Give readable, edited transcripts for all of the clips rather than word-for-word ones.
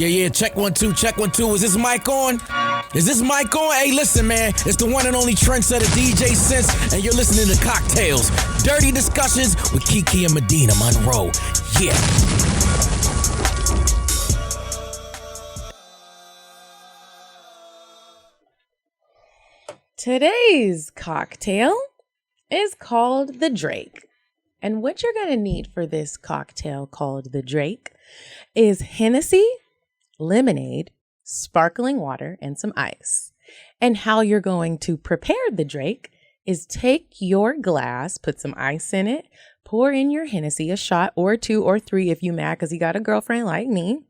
Yeah, check 1 2, check 1 2. Is this mic on? Is this mic on? Hey, listen, man. It's the one and only trendsetter DJ Sense, and you're listening to CockTales. Dirty discussions with Kiki and Medina Monroe. Yeah. Today's cocktail is called the Drake. And what you're going to need for this cocktail called the Drake is Hennessy, lemonade, sparkling water, and some ice. And how you're going to prepare the Drake is take your glass, put some ice in it, pour in your Hennessy, a shot or 2 or 3 if you mad because you got a girlfriend like me.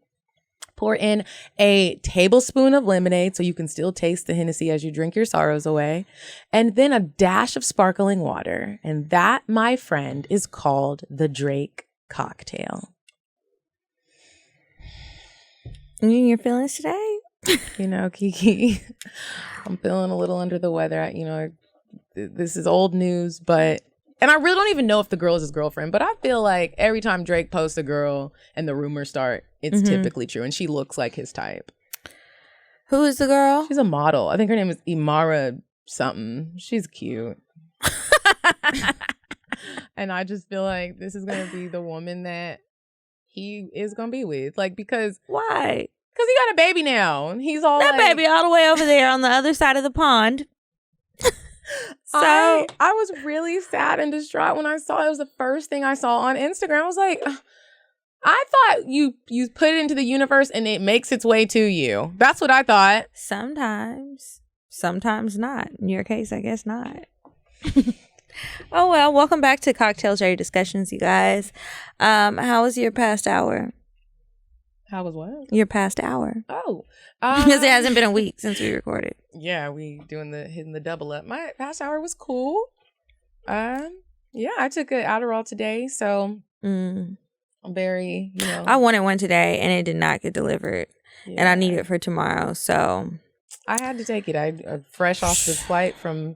Pour in a tablespoon of lemonade so you can still taste the Hennessy as you drink your sorrows away. And then a dash of sparkling water. And that, my friend, is called the Drake cocktail. Your feelings today? You know, Kiki, I'm feeling a little under the weather. This is old news, but... And I really don't even know if the girl is his girlfriend, but I feel like every time Drake posts a girl and the rumors start, it's typically true. And she looks like his type. Who is the girl? She's a model. I think her name is Imara something. She's cute. And I just feel like this is going to be the woman that he is going to be with. Like, because... Why? Because he got a baby now. And he's all that like... baby all the way over there on the other side of the pond. So I was really sad and distraught when I saw it. It was the first thing I saw on Instagram. I was like, I thought you put it into the universe and it makes its way to you. That's what I thought. Sometimes not. In your case, I guess not. Oh, well, welcome back to Cocktails Dirty Discussions, you guys. How was your past hour? How was what? Your past hour. Oh. Because it hasn't been a week since we recorded. Yeah, we hitting the double up. My past hour was cool. Yeah, I took an Adderall today, so I'm very, I wanted one today, and it did not get delivered. Yeah. And I need it for tomorrow, so. I had to take it. I fresh off the flight from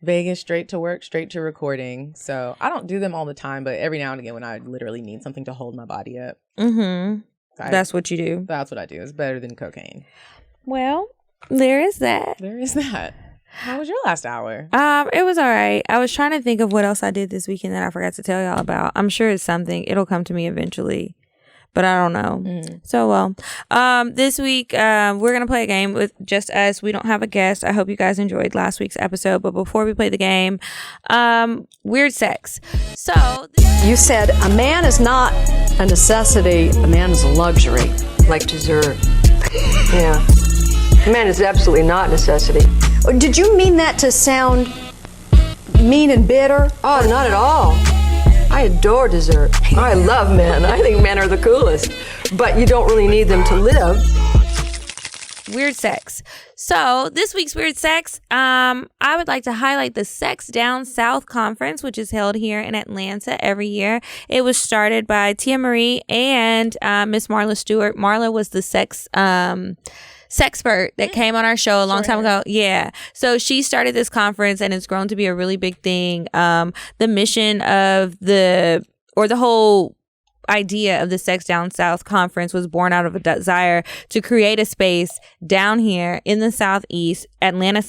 Vegas, straight to work, straight to recording. So I don't do them all the time, but every now and again when I literally need something to hold my body up. Mm-hmm. That's what you do. That's what I do. It's better than cocaine. Well, there is that. How was your last hour? It was all right. I was trying to think of what else I did this weekend that I forgot to tell y'all about. I'm sure it's something. It'll come to me eventually, but I don't know. So, well, this week, we're going to play a game with just us. We don't have a guest. I hope you guys enjoyed last week's episode. But before we play the game, weird sex. So you said a man is not a necessity. A man is a luxury. Like dessert. Yeah. A man is absolutely not a necessity. Did you mean that to sound mean and bitter? Oh, not at all. I adore dessert. I love men. I think men are the coolest. But you don't really need them to live. Weird sex. So this week's weird sex, I would like to highlight the Sex Down South Conference, which is held here in Atlanta every year. It was started by Tia Marie and Miss Marla Stewart. Marla was the sexpert that came on our show a long time ago. Yeah. So she started this conference and it's grown to be a really big thing. The mission of the whole idea of the Sex Down South Conference was born out of a desire to create a space down here in the Southeast, Atlanta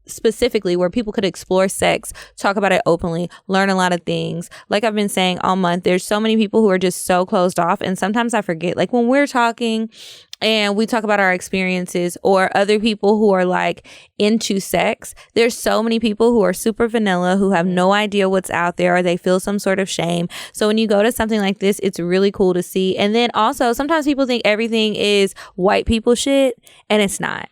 specifically, where people could explore sex, talk about it openly, learn a lot of things. Like I've been saying all month, there's so many people who are just so closed off, and sometimes I forget, like when we're talking and we talk about our experiences, or other people who are like into sex, there's so many people who are super vanilla, who have no idea what's out there, or they feel some sort of shame. So when you go to something like this, it's really cool to see. And then also sometimes people think everything is white people shit, and it's not.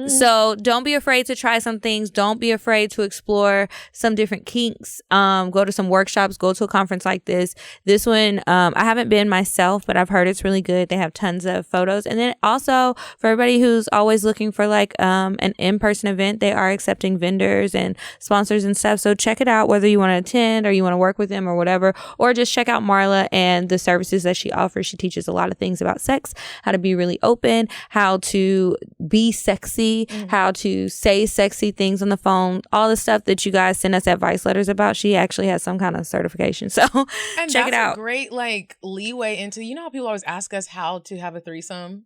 So don't be afraid to try some things. Don't be afraid to explore some different kinks. Go to some workshops, go to a conference like this. This one, I haven't been myself, but I've heard it's really good. They have tons of photos. And then also for everybody who's always looking for like an in-person event, they are accepting vendors and sponsors and stuff. So check it out, whether you want to attend or you want to work with them or whatever, or just check out Marla and the services that she offers. She teaches a lot of things about sex, how to be really open, how to be sexy, how to say sexy things on the phone, all the stuff that you guys send us advice letters about. She actually has some kind of certification. So and check it out. A great like leeway into, you know how people always ask us how to have a threesome?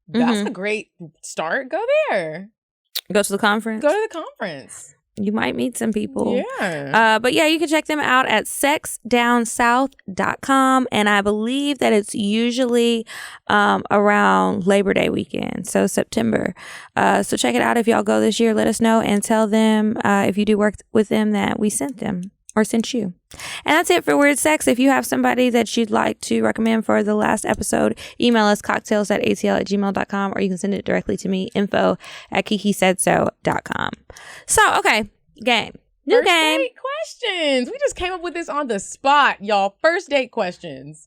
That's a great start. Go there. Go to the conference. Go to the conference. You might meet some people. Yeah. But yeah, you can check them out at sexdownsouth.com. And I believe that it's usually around Labor Day weekend. So September. So check it out. If y'all go this year, let us know and tell them if you do work with them that we sent them or sent you. And that's it for Weird Sex. If you have somebody that you'd like to recommend for the last episode, email us cocktails@atl@gmail.com, or you can send it directly to me, info@kikisaidso.com. So, okay, game. New game. First date questions. We just came up with this on the spot, y'all. First date questions.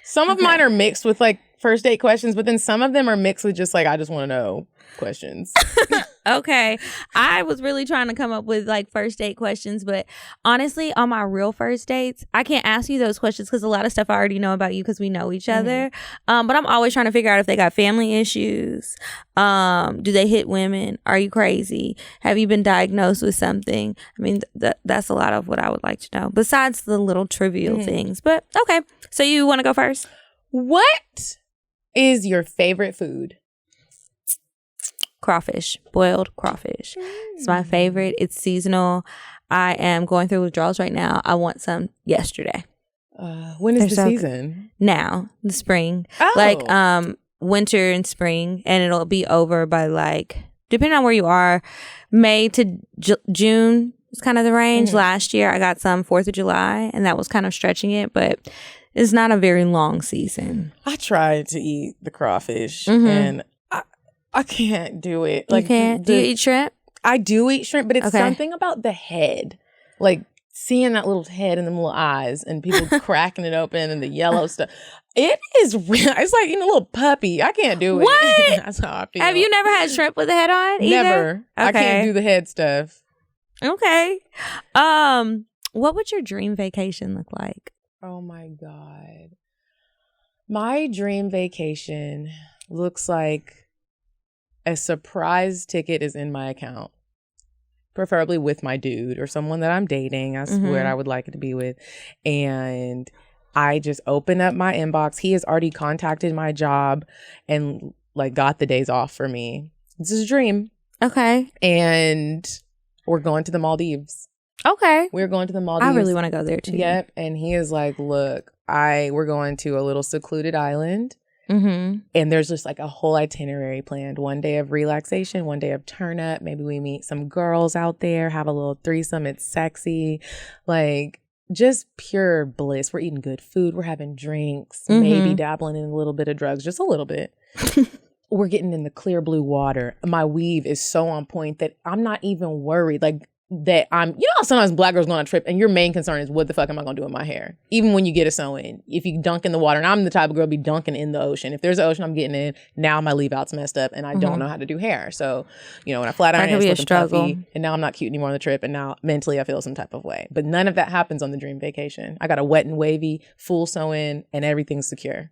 Some of mine are mixed with like first date questions, but then some of them are mixed with just like, I just want to know questions. Okay. I was really trying to come up with like first date questions, but honestly, on my real first dates, I can't ask you those questions because a lot of stuff I already know about you because we know each other. But I'm always trying to figure out if they got family issues. Do they hit women? Are you crazy? Have you been diagnosed with something? I mean, that's a lot of what I would like to know besides the little trivial things. But okay. So you want to go first? What is your favorite food? Crawfish, boiled crawfish. It's my favorite. It's seasonal. I am going through withdrawals right now. I want some yesterday. When is They're the so season? Now, the spring. Oh. Like winter and spring, and it'll be over by like, depending on where you are, May to June is kind of the range. Last year I got some 4th of July, and that was kind of stretching it, but it's not a very long season. I tried to eat the crawfish and I can't do it. Like, you can't? Do you eat shrimp? I do eat shrimp, but it's something about the head. Like seeing that little head and the little eyes and people cracking it open and the yellow stuff. It is real. It's like eating a little puppy. I can't do it. What? That's how I feel. Have you never had shrimp with the head on either? Never. Okay. I can't do the head stuff. Okay. What would your dream vacation look like? Oh my God. My dream vacation looks like a surprise ticket is in my account, preferably with my dude or someone that I'm dating. I swear I would like it to be with. And I just open up my inbox. He has already contacted my job and like got the days off for me. This is a dream. Okay. And we're going to the Maldives. Okay. We're going to the Maldives. I really want to go there too. Yep. And he is like, look, we're going to a little secluded island. And there's just like a whole itinerary planned. One day of relaxation, one day of turn up. Maybe we meet some girls out there, have a little threesome. It's sexy. Like just pure bliss. We're eating good food. We're having drinks, maybe dabbling in a little bit of drugs, just a little bit. We're getting in the clear blue water. My weave is so on point that I'm not even worried. Like that how sometimes black girls go on a trip and your main concern is what the fuck am I gonna do with my hair? Even when you get a sew-in, if you dunk in the water, and I'm the type of girl be dunking in the ocean. If there's an ocean, I'm getting in. Now my leave out's messed up and I don't know how to do hair. So, when I flat iron, it's looking puffy, and now I'm not cute anymore on the trip, and now mentally I feel some type of way. But none of that happens on the dream vacation. I got a wet and wavy, full sew-in, and everything's secure.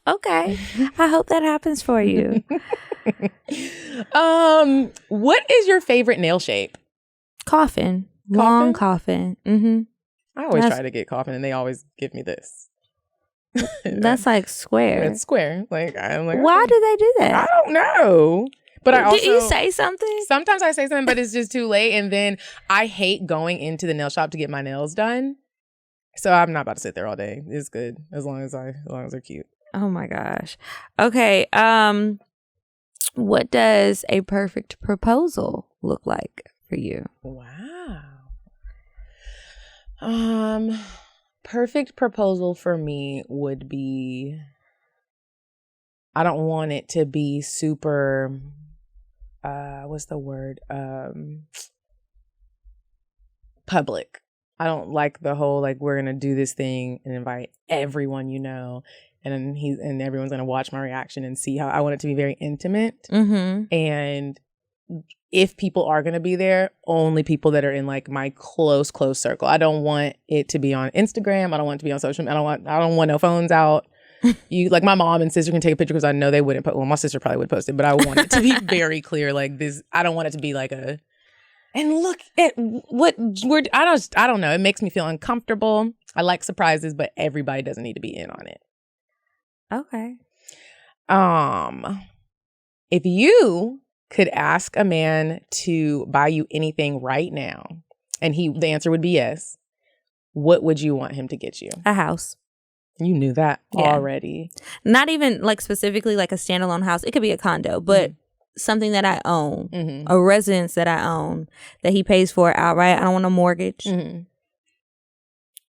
Okay. I hope that happens for you. What is your favorite nail shape? Coffin. Long coffin. I always try to get coffin and they always give me this. That's like square. It's square. Like I'm like, why do they do that? I don't know. But I also, did you say something? Sometimes I say something, but it's just too late. And then I hate going into the nail shop to get my nails done. So I'm not about to sit there all day. It's good as long as they're cute. Oh my gosh. Okay. What does a perfect proposal look like for you? Wow. Perfect proposal for me would be, I don't want it to be super, what's the word? Public. I don't like the whole, like, we're going to do this thing and invite everyone, and everyone's going to watch my reaction and see how I want it to be very intimate. And if people are going to be there, only people that are in like my close circle. I don't want it to be on Instagram. I don't want it to be on social media. I don't want no phones out. You like my mom and sister can take a picture because I know they wouldn't put. Well, my sister probably would post it, but I want it to be very clear. Like this, I don't want it to be like a. And look at what we're. I don't know. It makes me feel uncomfortable. I like surprises, but everybody doesn't need to be in on it. Okay. If you could ask a man to buy you anything right now, and the answer would be yes, what would you want him to get you? A house. You knew that already. Not even like specifically like a standalone house. It could be a condo, but something that I own, a residence that I own that he pays for outright. I don't want a mortgage.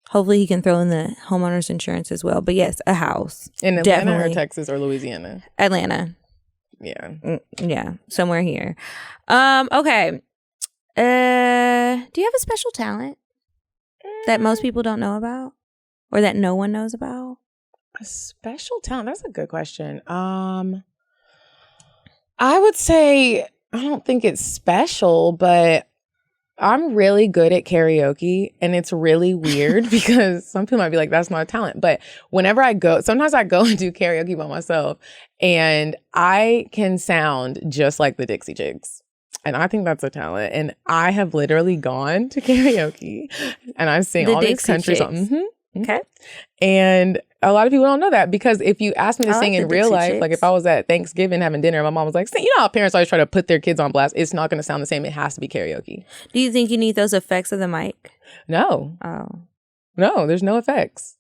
Hopefully he can throw in the homeowner's insurance as well. But yes, a house. In Atlanta or Texas or Louisiana? Atlanta. Yeah. Yeah, somewhere here. Okay. Do you have a special talent that most people don't know about or that no one knows about? A special talent? That's a good question. I would say I don't think it's special, but I'm really good at karaoke, and it's really weird because some people might be like, that's not a talent. But whenever sometimes I go and do karaoke by myself, and I can sound just like the Dixie Chicks. And I think that's a talent. And I have literally gone to karaoke, and I sing all these country songs. Okay. And a lot of people don't know that, because if you ask me to sing in real life, like if I was at Thanksgiving having dinner, my mom was like, you know how parents always try to put their kids on blast? It's not going to sound the same. It has to be karaoke. Do you think you need those effects of the mic? No. Oh. No, there's no effects.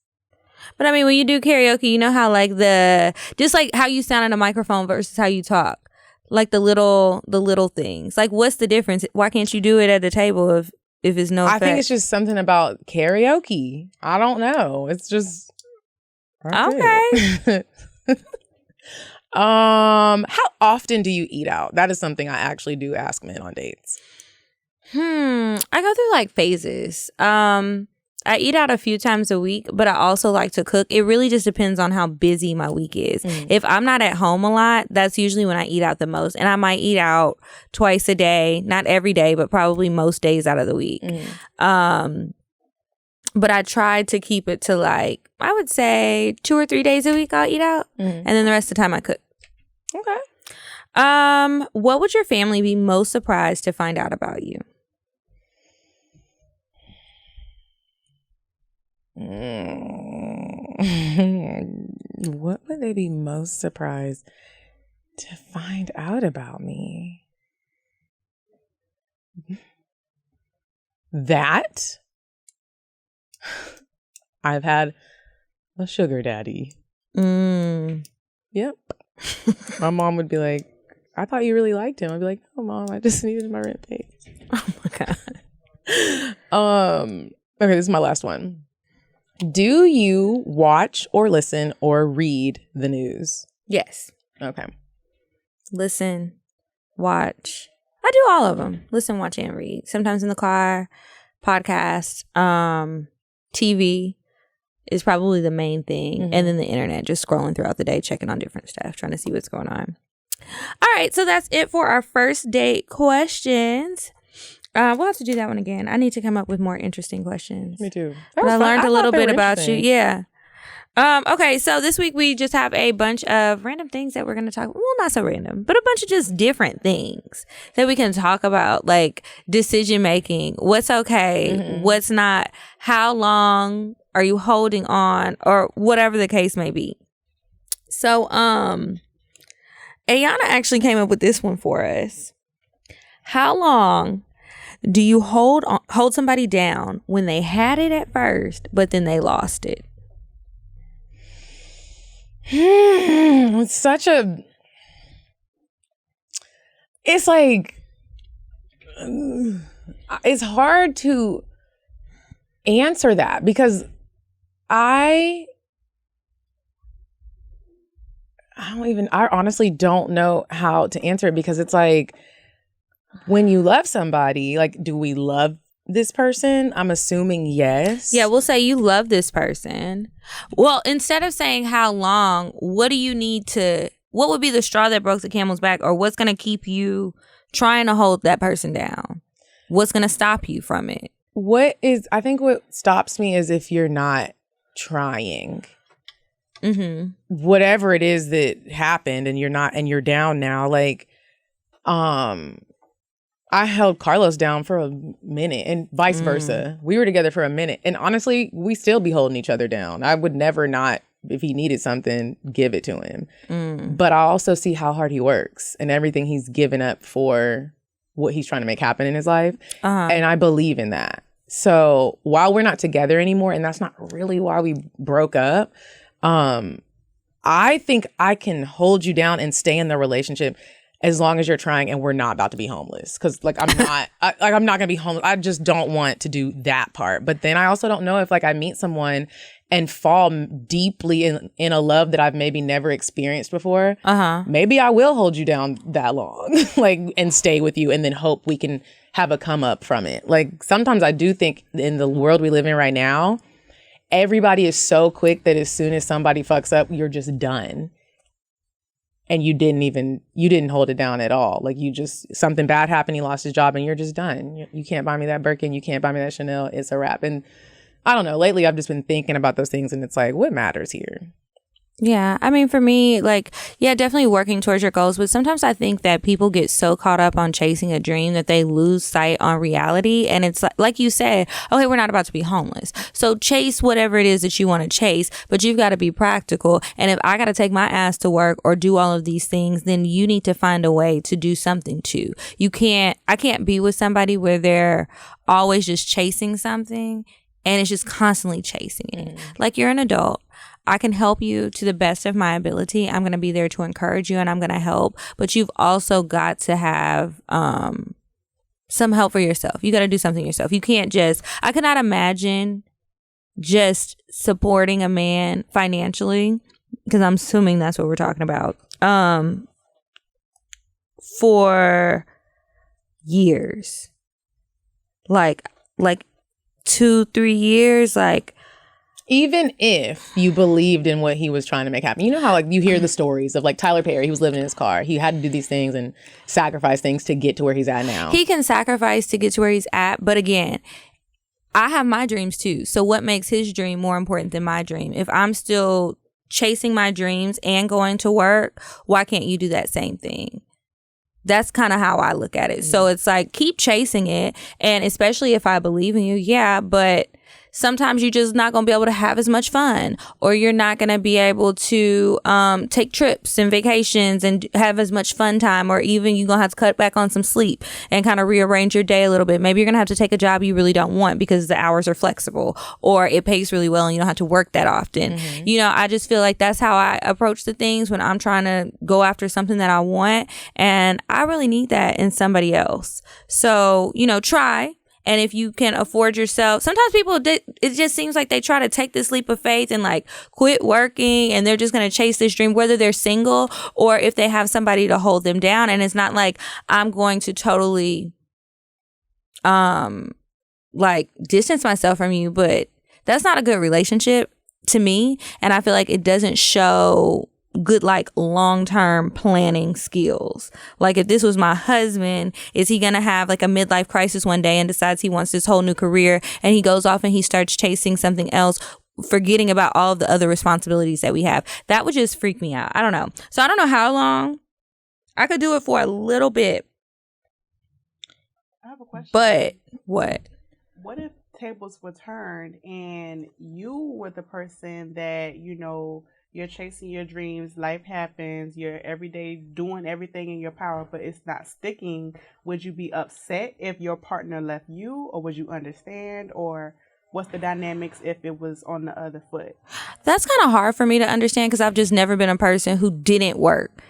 But I mean, when you do karaoke, you know how like just like how you sound in a microphone versus how you talk. Like the little things. Like what's the difference? Why can't you do it at the table if it's no effect? I think it's just something about karaoke. I don't know. It's just okay. How often do you eat out? That is something I actually do ask men on dates. I go through like phases. I eat out a few times a week, but I also like to cook. It really just depends on how busy my week is. If I'm not at home a lot, that's usually when I eat out the most. And I might eat out twice a day, not every day, but probably most days out of the week. But I try to keep it to like, I would say 2 or 3 days a week I'll eat out. And then the rest of the time I cook. Okay. What would your family be most surprised to find out about you? What would they be most surprised to find out about me? That I've had a sugar daddy. Yep. My mom would be like, I thought you really liked him. I'd be like, no, Mom, I just needed my rent paid. Oh my God. Okay, this is my last one. Do you watch or listen or read the news? Yes. Okay. Listen, watch. I do all of them. Listen, watch, and read. Sometimes in the car, podcast, TV is probably the main thing. And then the internet, just scrolling throughout the day, checking on different stuff, trying to see what's going on. All right, so that's it for our first date questions. We'll have to do that one again. I need to come up with more interesting questions. Me too. But I learned a little bit about you. Yeah. Okay, so this week we just have a bunch of random things that we're going to talk about. Well, not so random, but a bunch of just different things that we can talk about, like decision making, what's okay, what's not, how long are you holding on, or whatever the case may be. So, Ayana actually came up with this one for us. How long do you hold somebody down when they had it at first, but then they lost it? It's like, it's hard to answer that because I honestly don't know how to answer it, because it's like, when you love somebody, like, do we love this person? I'm assuming yes. Yeah, we'll say you love this person. Well, instead of saying how long, what would be the straw that broke the camel's back, or what's going to keep you trying to hold that person down? What's going to stop you from it? I think what stops me is if you're not trying. Whatever it is that happened and you're down now, like, I held Carlos down for a minute and vice versa. We were together for a minute. And honestly, we still be holding each other down. I would never not if he needed something, give it to him. But I also see how hard he works and everything he's given up for what he's trying to make happen in his life. And I believe in that. So while we're not together anymore, and that's not really why we broke up, I think I can hold you down and stay in the relationship as long as you're trying and we're not about to be homeless. Because like I'm not I'm not gonna be homeless. I just don't want to do that part. But then I also don't know if like I meet someone and fall deeply in a love that I've maybe never experienced before. Maybe I will hold you down that long, like, and stay with you and then hope we can have a come up from it. Like sometimes I do think in the world we live in right now, everybody is so quick that as soon as somebody fucks up, you're just done. And you didn't hold it down at all. Like something bad happened, he lost his job and you're just done. You can't buy me that Birkin, you can't buy me that Chanel, it's a wrap. And I don't know, lately I've just been thinking about those things and it's like, what matters here? Yeah, I mean, for me, like, yeah, definitely working towards your goals. But sometimes I think that people get so caught up on chasing a dream that they lose sight on reality. And it's like you said, okay, we're not about to be homeless. So chase whatever it is that you want to chase, but you've got to be practical. And if I got to take my ass to work or do all of these things, then you need to find a way to do something too. I can't be with somebody where they're always just chasing something and it's just constantly chasing it. Like, you're an adult. I can help you to the best of my ability. I'm going to be there to encourage you and I'm going to help. But you've also got to have some help for yourself. You got to do something yourself. You can't I cannot imagine just supporting a man financially, because I'm assuming that's what we're talking about, for years. Like 2-3 years, like, even if you believed in what he was trying to make happen. You know how like you hear the stories of like Tyler Perry, he was living in his car. He had to do these things and sacrifice things to get to where he's at now. He can sacrifice to get to where he's at. But again, I have my dreams too. So what makes his dream more important than my dream? If I'm still chasing my dreams and going to work, why can't you do that same thing? That's kind of how I look at it. So it's like, keep chasing it. And especially if I believe in you, yeah, but sometimes you're just not going to be able to have as much fun, or you're not going to be able to take trips and vacations and have as much fun time, or even you're going to have to cut back on some sleep and kind of rearrange your day a little bit. Maybe you're going to have to take a job you really don't want because the hours are flexible, or it pays really well and you don't have to work that often. You know, I just feel like that's how I approach the things when I'm trying to go after something that I want, and I really need that in somebody else. So, you know, try. And if you can afford yourself, sometimes people, it just seems like they try to take this leap of faith and like quit working and they're just going to chase this dream, whether they're single or if they have somebody to hold them down. And it's not like I'm going to totally like distance myself from you, but that's not a good relationship to me. And I feel like it doesn't show good like long-term planning skills. Like, if this was my husband, is he gonna have like a midlife crisis one day and decides he wants this whole new career and he goes off and he starts chasing something else, forgetting about all of the other responsibilities that we have? That would just freak me out. I don't know. So I don't know how long. I could do it for a little bit. I have a question. But what if tables were turned and you were the person that, you know, you're chasing your dreams, life happens, you're every day doing everything in your power, but it's not sticking? Would you be upset if your partner left you, or would you understand? Or what's the dynamics if it was on the other foot? That's kind of hard for me to understand, because I've just never been a person who didn't work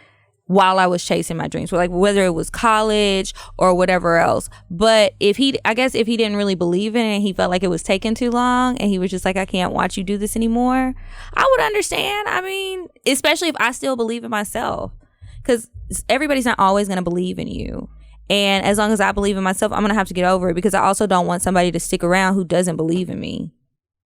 while I was chasing my dreams, like whether it was college or whatever else. But if he didn't really believe in it, he felt like it was taking too long and he was just like, I can't watch you do this anymore, I would understand. I mean, especially if I still believe in myself, because everybody's not always going to believe in you. And as long as I believe in myself, I'm going to have to get over it, because I also don't want somebody to stick around who doesn't believe in me,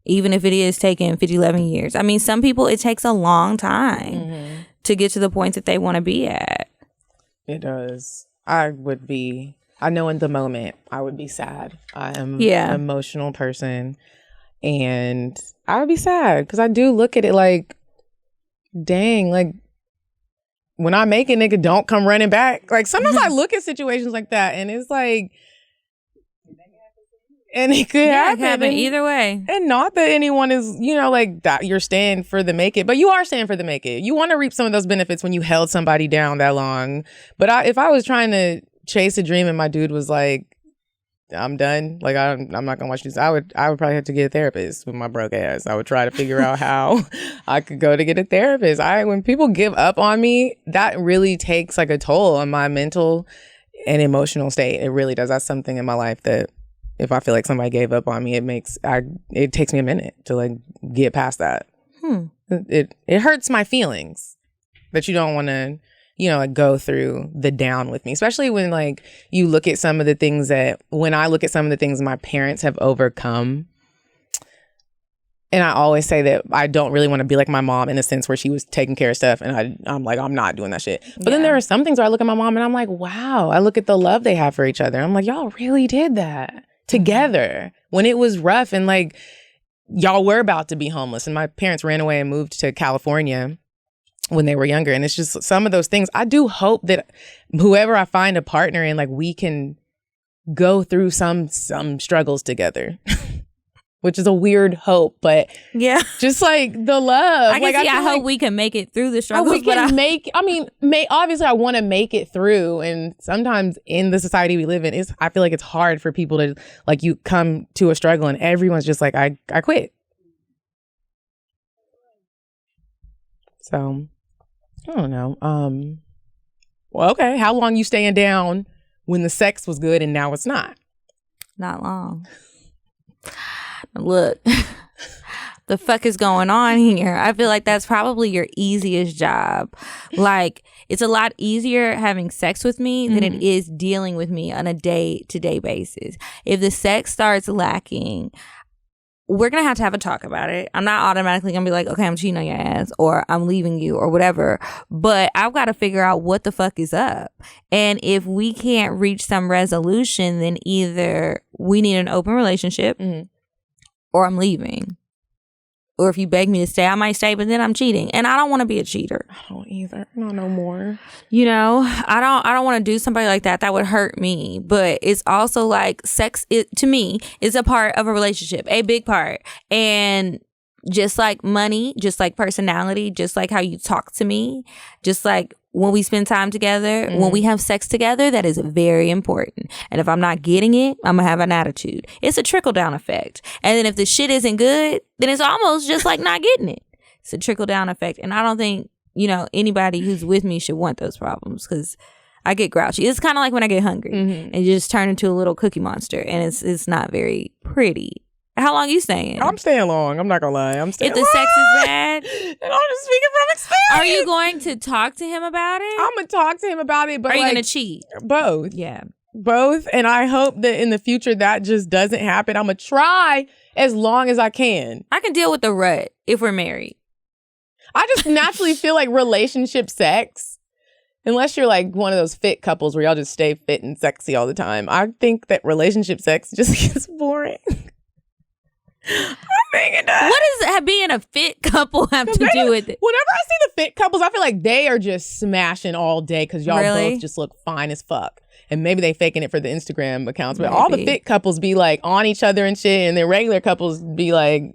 even if it is taking 11 years. I mean, some people, it takes a long time to get to the point that they want to be at. It does. I know in the moment I would be sad. I am an emotional person, and I would be sad because I do look at it like, dang, like when I make it, nigga, don't come running back. Like sometimes I look at situations like that and it's like, And it could Yeah, it happen. can happen either way. And not that anyone is, like that you're staying for the make it, but you are staying for the make it. You want to reap some of those benefits when you held somebody down that long. But if I was trying to chase a dream and my dude was like, I'm done, like I'm not gonna watch this, I would probably have to get a therapist with my broke ass. I would try to figure out how I could go to get a therapist. When people give up on me, that really takes like a toll on my mental and emotional state. It really does. That's something in my life that if I feel like somebody gave up on me, it takes me a minute to like get past that. It hurts my feelings that you don't want to, like go through the down with me, especially when like you look at some of the things when I look at some of the things my parents have overcome. And I always say that I don't really want to be like my mom in a sense where she was taking care of stuff. And I'm like, I'm not doing that shit. But then there are some things where I look at my mom and I'm like, wow, I look at the love they have for each other. I'm like, y'all really did that together when it was rough. And like, y'all were about to be homeless. And my parents ran away and moved to California when they were younger. And it's just some of those things. I do hope that whoever I find a partner in, like we can go through some struggles together. Which is a weird hope, but yeah, just like the love. I hope we can make it through the struggles. Obviously I want to make it through. And sometimes in the society we live in, I feel like it's hard for people to, like, you come to a struggle and everyone's just like, I quit. So, I don't know. Well, okay. How long you staying down when the sex was good and now it's not? Not long. Look, the fuck is going on here? I feel like that's probably your easiest job. Like, it's a lot easier having sex with me than it is dealing with me on a day-to-day basis. If the sex starts lacking, we're going to have a talk about it. I'm not automatically going to be like, okay, I'm cheating on your ass or I'm leaving you or whatever. But I've got to figure out what the fuck is up. And if we can't reach some resolution, then either we need an open relationship or I'm leaving. Or if you beg me to stay, I might stay, but then I'm cheating. And I don't want to be a cheater. I don't either. Not no more. I don't want to do somebody like that. That would hurt me. But it's also like sex, to me, is a part of a relationship, a big part. And just like money, just like personality, just like how you talk to me, just like when we spend time together, when we have sex together, that is very important. And if I'm not getting it, I'm going to have an attitude. It's a trickle-down effect. And then if the shit isn't good, then it's almost just like not getting it. It's a trickle-down effect. And I don't think, anybody who's with me should want those problems because I get grouchy. It's kind of like when I get hungry and you just turn into a little cookie monster. And it's not very pretty. How long are you staying? I'm staying long. I'm not gonna lie. I'm staying. If the sex is bad, and I'm just speaking from experience. Are you going to talk to him about it? I'm gonna talk to him about it, but are you gonna cheat? Both. Yeah, both. And I hope that in the future that just doesn't happen. I'm gonna try as long as I can. I can deal with the rut if we're married. I just naturally feel like relationship sex, unless you're like one of those fit couples where y'all just stay fit and sexy all the time, I think that relationship sex just gets boring. I think it does. What does being a fit couple have to do with it? Whenever I see the fit couples, I feel like they are just smashing all day because y'all both just look fine as fuck. And maybe they faking it for the Instagram accounts, but all the fit couples be like on each other and shit, and then regular couples be like,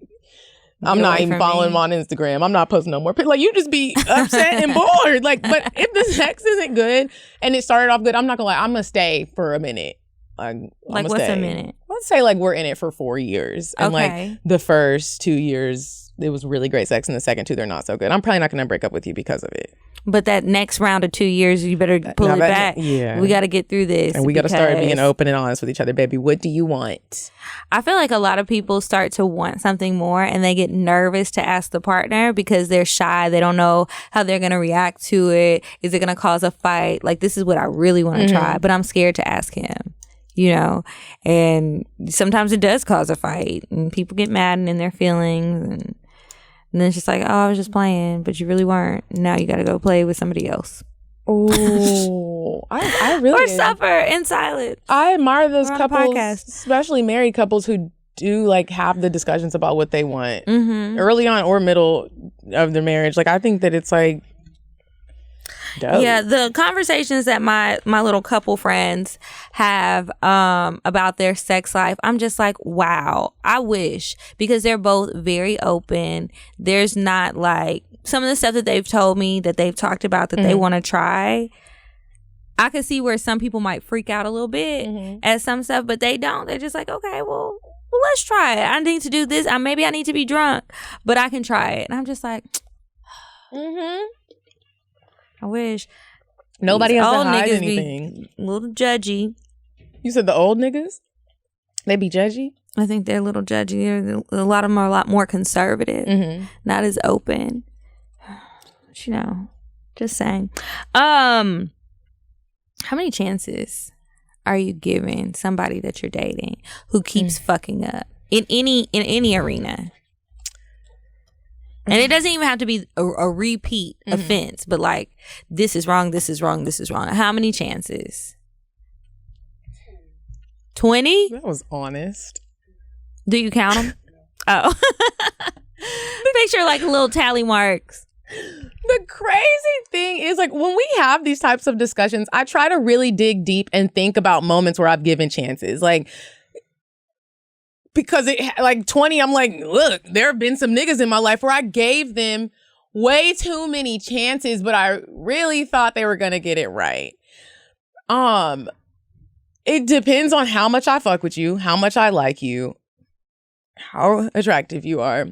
I'm not even following them on Instagram. I'm not posting no more. Like, you just be upset and bored. Like, but if the sex isn't good and it started off good, I'm not gonna lie, I'm gonna stay for a minute. Like what's a minute? Let's say like we're in it for 4 years. And like the first 2 years, it was really great sex. And the second 2, they're not so good. I'm probably not going to break up with you because of it. But that next round of 2 years, you better pull it back. Yeah. We got to get through this. And we got to start being open and honest with each other. Baby, what do you want? I feel like a lot of people start to want something more and they get nervous to ask the partner because they're shy. They don't know how they're going to react to it. Is it going to cause a fight? Like, this is what I really want to try, but I'm scared to ask him. And sometimes it does cause a fight and people get mad and in their feelings and then it's just like, oh, I was just playing, but you really weren't. Now you got to go play with somebody else. Oh, I really or suffer in silence. I admire those couples, especially married couples who do like have the discussions about what they want early on or middle of their marriage. Like, I think that it's like, Dope. Yeah, the conversations that my little couple friends have about their sex life, I'm just like, wow, I wish, because they're both very open. There's not like some of the stuff that they've told me that they've talked about that they want to try. I could see where some people might freak out a little bit at some stuff, but they don't. They're just like, okay, well, let's try it. I need to do this. Maybe I need to be drunk, but I can try it. And I'm just like, I wish. Nobody has to old hide niggas anything. Be a little judgy. You said the old niggas? They be judgy? I think they're a little judgy. A lot of them are a lot more conservative, not as open. But, just saying. How many chances are you giving somebody that you're dating who keeps fucking up in any arena? And it doesn't even have to be a repeat offense, but like, this is wrong, this is wrong, this is wrong. How many chances? 20? That was honest. Do you count them? Oh. Picture like little tally marks. The crazy thing is, like, when we have these types of discussions, I try to really dig deep and think about moments where I've given chances. Like, because 20, I'm like, look, there have been some niggas in my life where I gave them way too many chances, but I really thought they were going to get it right. It depends on how much I fuck with you, how much I like you, how attractive you are.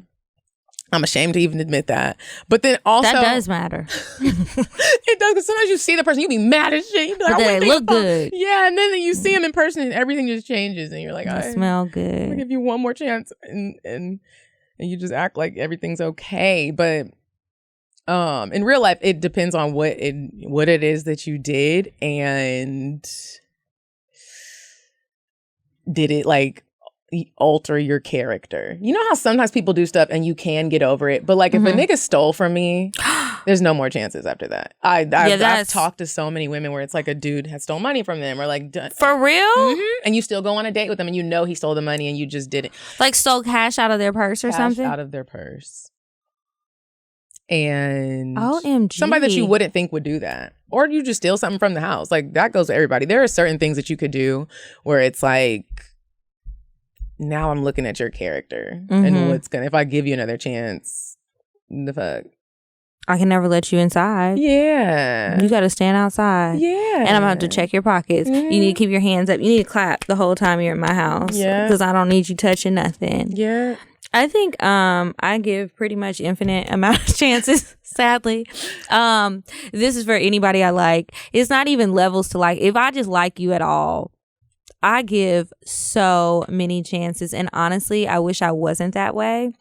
I'm ashamed to even admit that. But then also... That does matter. It does, because sometimes you see the person, you be mad as shit. You be like, But they look good. Yeah, and then you see them in person and everything just changes. And you're like, They I smell good. I'll give you one more chance. And you just act like everything's okay. But in real life, it depends on what it is that you did. And did it like alter your character? You know how sometimes people do stuff and you can get over it, but like if a nigga stole from me, there's no more chances after that. I've talked to so many women where it's like a dude has stole money from them, or like for real, and you still go on a date with them and you know he stole the money and you just didn't, like stole cash out of their purse or something, out of their purse. And OMG, somebody that you wouldn't think would do that, or you just steal something from the house. Like that goes to everybody. There are certain things that you could do where it's like, now I'm looking at your character and if I give you another chance, the fuck. I can never let you inside. Yeah. You got to stand outside. Yeah. And I'm going to have to check your pockets. You need to keep your hands up. You need to clap the whole time you're in my house. Yeah. Because I don't need you touching nothing. Yeah. I think I give pretty much infinite amount of chances, sadly. This is for anybody I like. It's not even levels to like. If I just like you at all, I give so many chances, and honestly, I wish I wasn't that way.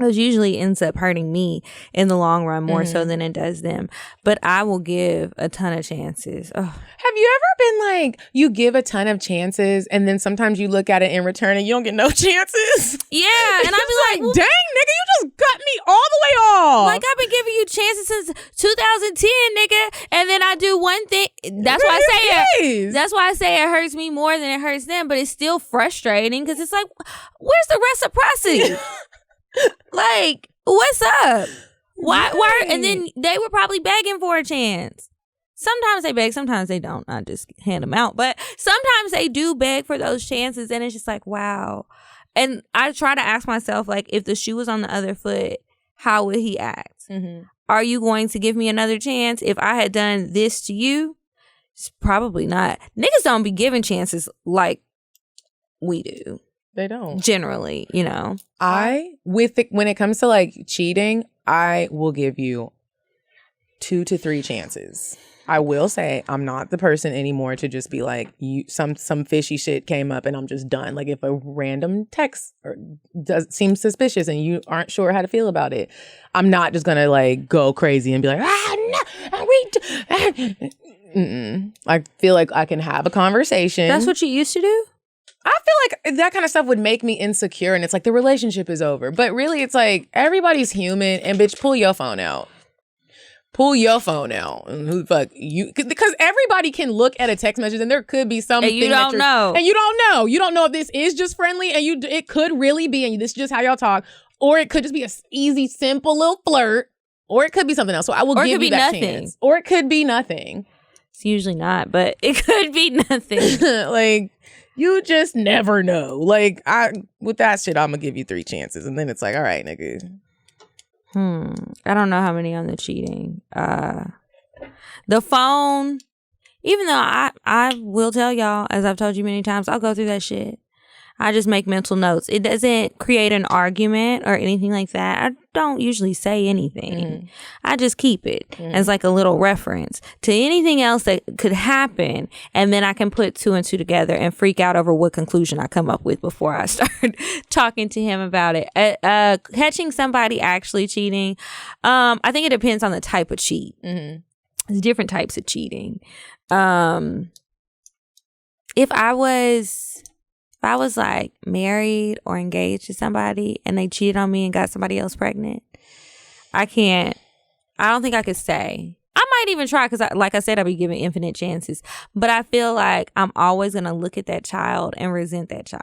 It usually ends up hurting me in the long run more so than it does them. But I will give a ton of chances. Ugh. Have you ever been like, you give a ton of chances and then sometimes you look at it in return and you don't get no chances? Yeah, and I'd be like, dang, nigga, you just cut me all the way off. Like, I've been giving you chances since 2010, nigga, and then I do one thing. That's why I say it. That's why I say it hurts me more than it hurts them, but it's still frustrating because it's like, where's the reciprocity? Like, what's up? Why? And then they were probably begging for a chance. Sometimes they beg, sometimes they don't. I just hand them out. But sometimes they do beg for those chances, and it's just like, wow. And I try to ask myself, like, if the shoe was on the other foot, how would he act? Are you going to give me another chance if I had done this to you? It's probably not. Niggas don't be giving chances like we do. They don't. Generally, you know. When it comes to like cheating, I will give you 2 to 3 chances. I will say I'm not the person anymore to just be like, some fishy shit came up and I'm just done. Like if a random text seems suspicious and you aren't sure how to feel about it, I'm not just gonna like go crazy and be like, I feel like I can have a conversation. That's what you used to do? I feel like that kind of stuff would make me insecure and it's like the relationship is over. But really it's like everybody's human and bitch, pull your phone out. Pull your phone out. And who the fuck you? Because everybody can look at a text message and there could be something and you don't know. And you don't know. You don't know if this is just friendly and it could really be and this is just how y'all talk. Or it could just be a easy, simple little flirt. Or it could be something else. So I will give you that chance. Or it could be nothing. It's usually not, but it could be nothing. Like, you just never know. Like, with that shit, I'm gonna give you 3 chances, and then it's like, all right, nigga. I don't know how many on the cheating. The phone. Even though I will tell y'all, as I've told you many times, I'll go through that shit. I just make mental notes. It doesn't create an argument or anything like that. I don't usually say anything. I just keep it as like a little reference to anything else that could happen. And then I can put 2 and 2 together and freak out over what conclusion I come up with before I start talking to him about it. Catching somebody actually cheating, I think it depends on the type of cheat. There's different types of cheating. If I was like married or engaged to somebody and they cheated on me and got somebody else pregnant, I don't think I could stay. I might even try because, like I said, I'll be giving infinite chances. But I feel like I'm always going to look at that child and resent that child.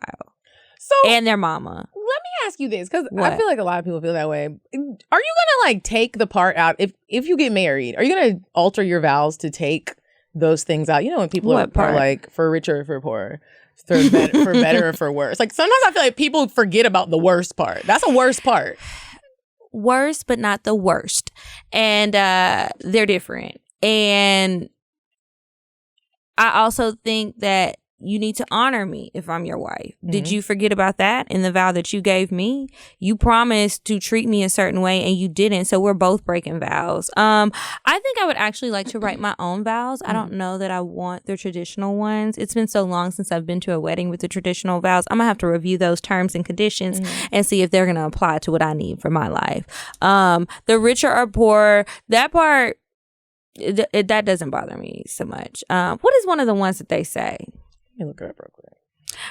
And their mama. Let me ask you this, because I feel like a lot of people feel that way. Are you going to like take the part out, if you get married, are you going to alter your vows to take those things out? You know, when people are like, for richer or for poorer. For better or for worse. Like, sometimes I feel like people forget about the worst part. That's a worst part. Worst, but not the worst. And they're different. And I also think that you need to honor me if I'm your wife. Did you forget about that in the vow that you gave me? You promised to treat me a certain way and you didn't. So we're both breaking vows. I think I would actually like to write my own vows. I don't know that I want the traditional ones. It's been so long since I've been to a wedding with the traditional vows. I'm gonna have to review those terms and conditions and see if they're gonna apply to what I need for my life. The richer or poor, that part, that doesn't bother me so much. What is one of the ones that they say? Let me look it up real quick.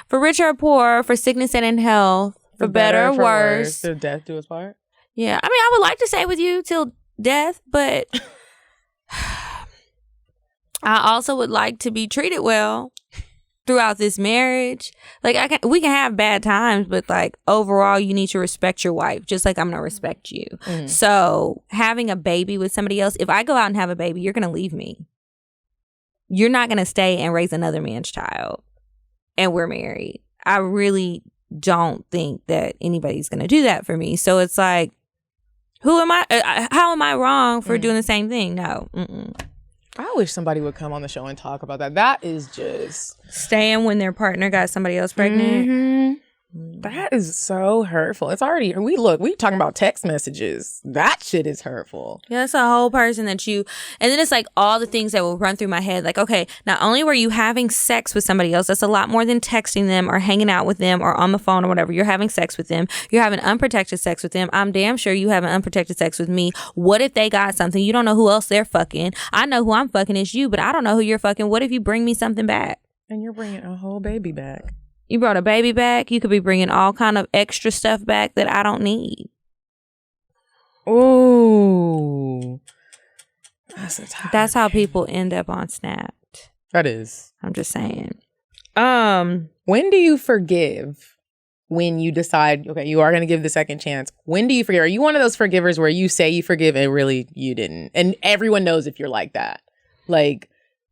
For richer or poor, for sickness and in health, for better or worse. Till death do us part? Yeah. I mean, I would like to stay with you till death, but I also would like to be treated well throughout this marriage. Like, we can have bad times, but like overall, you need to respect your wife, just like I'm going to respect you. So having a baby with somebody else, if I go out and have a baby, you're going to leave me. You're not going to stay and raise another man's child. And we're married. I really don't think that anybody's going to do that for me. So it's like, who am I? How am I wrong for doing the same thing? No. I wish somebody would come on the show and talk about that. That is just... Staying when their partner got somebody else pregnant. That is so hurtful. It's already... We talking about text messages. That shit is hurtful. Yeah, that's a whole person that you... And then it's like all the things that will run through my head. Like, okay, not only were you having sex with somebody else, that's a lot more than texting them or hanging out with them or on the phone or whatever. You're having sex with them. You're having unprotected sex with them. I'm damn sure you having unprotected sex with me. What if they got something? You don't know who else they're fucking. I know who I'm fucking is you, but I don't know who you're fucking. What if you bring me something back? And you're bringing a whole baby back. You brought a baby back. You could be bringing all kind of extra stuff back that I don't need. Ooh. That's how people end up on Snapped. That is. I'm just saying. When do you forgive? When you decide, okay, you are going to give the second chance. When do you forgive? Are you one of those forgivers where you say you forgive and really you didn't? And everyone knows if you're like that. Like,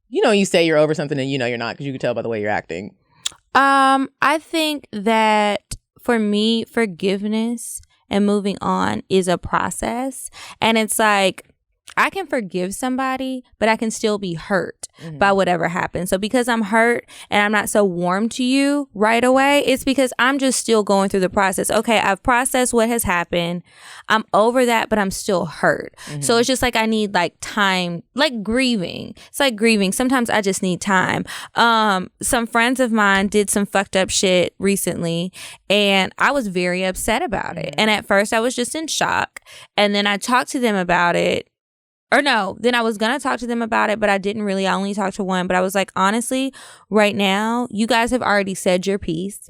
you know, you say you're over something and you know you're not because you can tell by the way you're acting. I think that for me, forgiveness and moving on is a process. And it's like, I can forgive somebody, but I can still be hurt by whatever happened. So because I'm hurt and I'm not so warm to you right away, it's because I'm just still going through the process. Okay, I've processed what has happened. I'm over that, but I'm still hurt. So it's just like I need like time, like grieving. It's like grieving. Sometimes I just need time. Some friends of mine did some fucked up shit recently and I was very upset about it. And at first I was just in shock. And then I talked to them about it. Or no, then I was going to talk to them about it, but I didn't really. I only talked to one. But I was like, honestly, right now, you guys have already said your piece.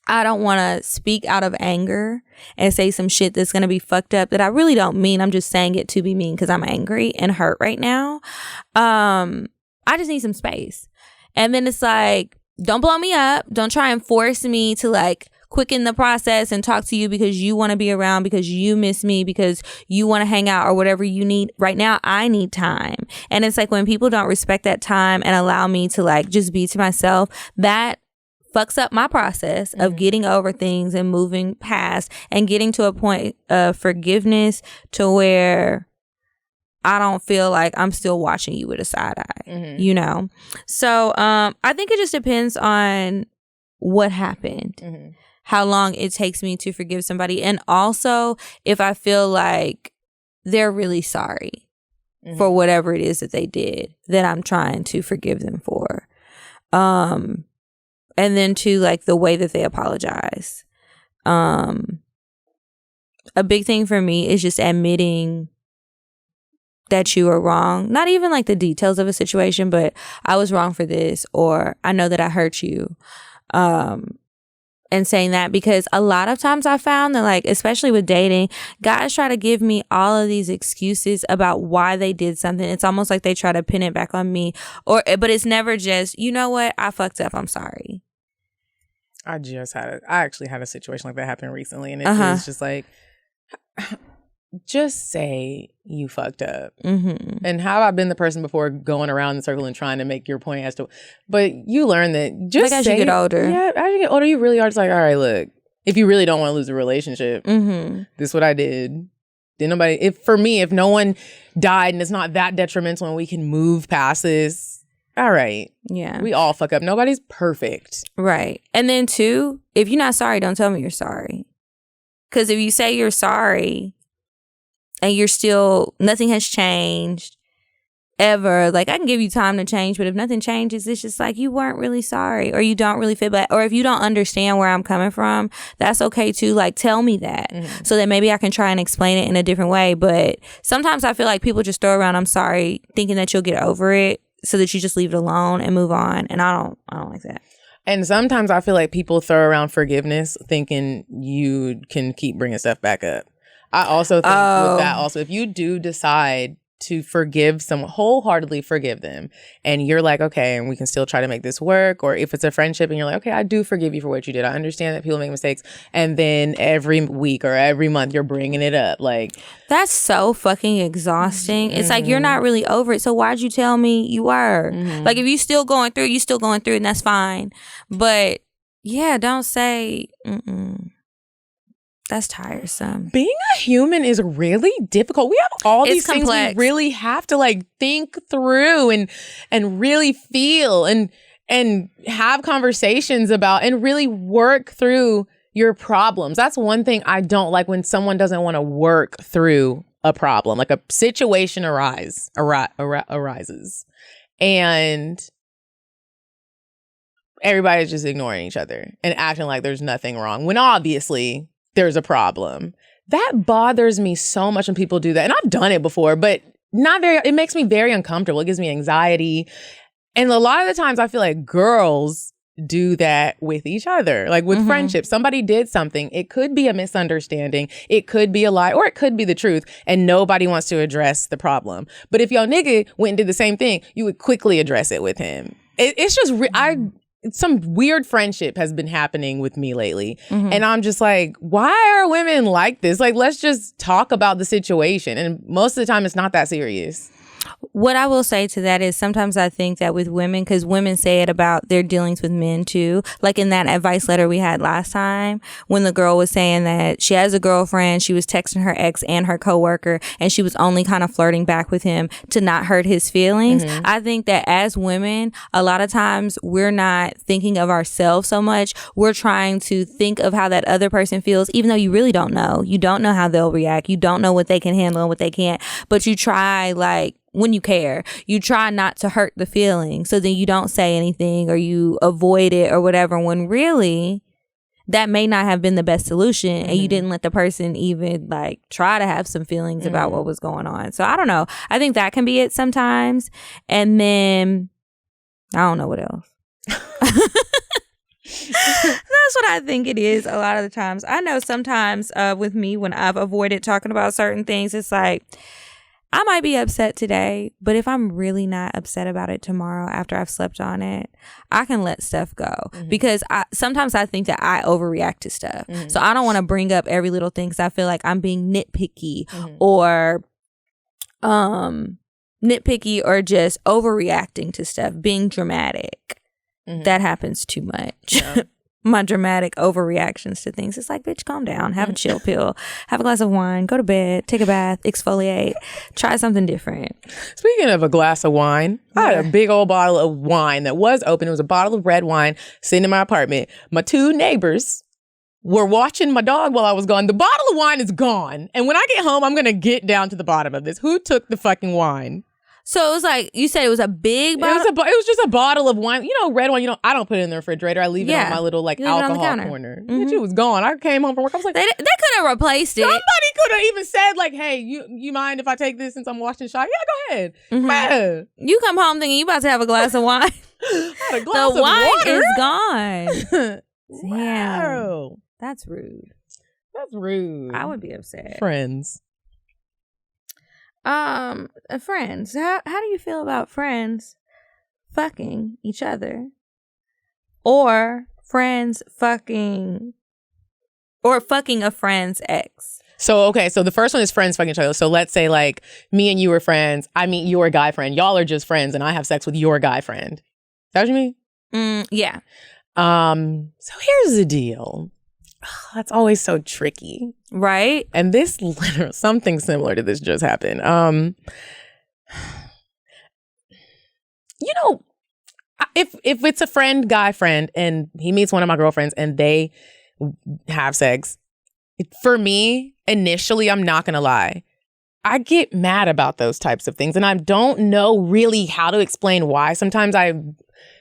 I don't want to speak out of anger and say some shit that's going to be fucked up that I really don't mean. I'm just saying it to be mean because I'm angry and hurt right now. I just need some space. And then it's like, don't blow me up. Don't try and force me to like quicken the process and talk to you because you want to be around, because you miss me, because you want to hang out or whatever you need. Right now, I need time. And it's like when people don't respect that time and allow me to like just be to myself, that fucks up my process of getting over things and moving past and getting to a point of forgiveness to where I don't feel like I'm still watching you with a side eye, you know? So I think it just depends on what happened, how long it takes me to forgive somebody, and also if I feel like they're really sorry for whatever it is that they did that I'm trying to forgive them for. And then to like the way that they apologize. A big thing for me is just admitting that you are wrong. Not even like the details of a situation, but I was wrong for this, or I know that I hurt you. And saying that, because a lot of times I found that, like, especially with dating, guys try to give me all of these excuses about why they did something. It's almost like they try to pin it back on me, but it's never just, you know what, I fucked up, I'm sorry. I actually had a situation like that happen recently, and it was just like, just say you fucked up. And how have I been the person before going around in the circle and trying to make your point as to, but you learn that just like say, as you get older. Yeah, as you get older, you really are just like, all right, look, if you really don't want to lose a relationship, this is what I did. Did nobody, if no one died and it's not that detrimental and we can move past this, all right. Yeah. We all fuck up. Nobody's perfect. Right. And then two, if you're not sorry, don't tell me you're sorry. Because if you say you're sorry and you're still, nothing has changed ever, like I can give you time to change, but if nothing changes, it's just like you weren't really sorry, or you don't really feel bad, or if you don't understand where I'm coming from, that's okay too. Like tell me that so that maybe I can try and explain it in a different way. But sometimes I feel like people just throw around I'm sorry thinking that you'll get over it, so that you just leave it alone and move on. And I don't like that. And sometimes I feel like people throw around forgiveness thinking you can keep bringing stuff back up. I also think with that also, if you do decide to forgive someone, wholeheartedly forgive them, and you're like, okay, and we can still try to make this work, or if it's a friendship and you're like, okay, I do forgive you for what you did. I understand that people make mistakes. And then every week or every month you're bringing it up. Like, that's so fucking exhausting. It's like, you're not really over it. So why'd you tell me you were? Like, if you still going through, you still going through it, and that's fine. But yeah, don't say, that's tiresome. Being a human is really difficult. We have all these things we really have to like think through and really feel and have conversations about and really work through your problems. That's one thing I don't like, when someone doesn't want to work through a problem, like a situation arises and everybody's just ignoring each other and acting like there's nothing wrong when obviously there's a problem. That bothers me so much when people do that. And I've done it before, but it makes me very uncomfortable. It gives me anxiety. And a lot of the times I feel like girls do that with each other, like with friendships. Somebody did something. It could be a misunderstanding. It could be a lie, or it could be the truth. And nobody wants to address the problem. But if your nigga went and did the same thing, you would quickly address it with him. It's just, some weird friendship has been happening with me lately. And I'm just like, why are women like this? Like, let's just talk about the situation. And most of the time it's not that serious. What I will say to that is sometimes I think that with women, because women say it about their dealings with men too, like in that advice letter we had last time, when the girl was saying that she has a girlfriend, she was texting her ex and her coworker, and she was only kind of flirting back with him to not hurt his feelings. I think that as women, a lot of times we're not thinking of ourselves so much. We're trying to think of how that other person feels, even though you really don't know. You don't know how they'll react. You don't know what they can handle and what they can't. But you try, like, when you care, you try not to hurt the feeling, so then you don't say anything or you avoid it or whatever, when really that may not have been the best solution, and you didn't let the person even like try to have some feelings about what was going on. So I don't know. I think that can be it sometimes. And then I don't know what else. That's what I think it is a lot of the times. I know sometimes with me, when I've avoided talking about certain things, it's like, I might be upset today, but if I'm really not upset about it tomorrow after I've slept on it, I can let stuff go. Because sometimes I think that I overreact to stuff. So I don't want to bring up every little thing because I feel like I'm being nitpicky or just overreacting to stuff, being dramatic. That happens too much. Yeah. My dramatic overreactions to things. It's like, bitch, calm down. Have a chill pill. Have a glass of wine. Go to bed. Take a bath. Exfoliate. Try something different. Speaking of a glass of wine, I had a big old bottle of wine that was open. It was a bottle of red wine sitting in my apartment. My 2 neighbors were watching my dog while I was gone. The bottle of wine is gone. And when I get home, I'm going to get down to the bottom of this. Who took the fucking wine? So it was like, you said it was a big bottle? It was just a bottle of wine. You know, red wine, I don't put it in the refrigerator. I leave it on my little like alcohol corner. Bitch, it was gone. I came home from work. I was like, they could have replaced it. Somebody could have even said like, hey, you mind if I take this since I'm washing shot? Yeah, go ahead. Yeah. You come home thinking you about to have a glass of wine. A glass the of wine water? Is gone. Wow. Damn. That's rude. That's rude. I would be upset. Friends. Friends. How do you feel about friends fucking each other, or friends fucking, or fucking a friend's ex? So the first one is friends fucking each other. So let's say like me and you are friends. I meet your guy friend. Y'all are just friends, and I have sex with your guy friend. Is that what you mean? Yeah. So here's the deal. That's always so tricky. Right? And this something similar to this just happened. If it's a guy friend, and he meets one of my girlfriends and they have sex, for me, initially, I'm not going to lie, I get mad about those types of things. And I don't know really how to explain why. Sometimes I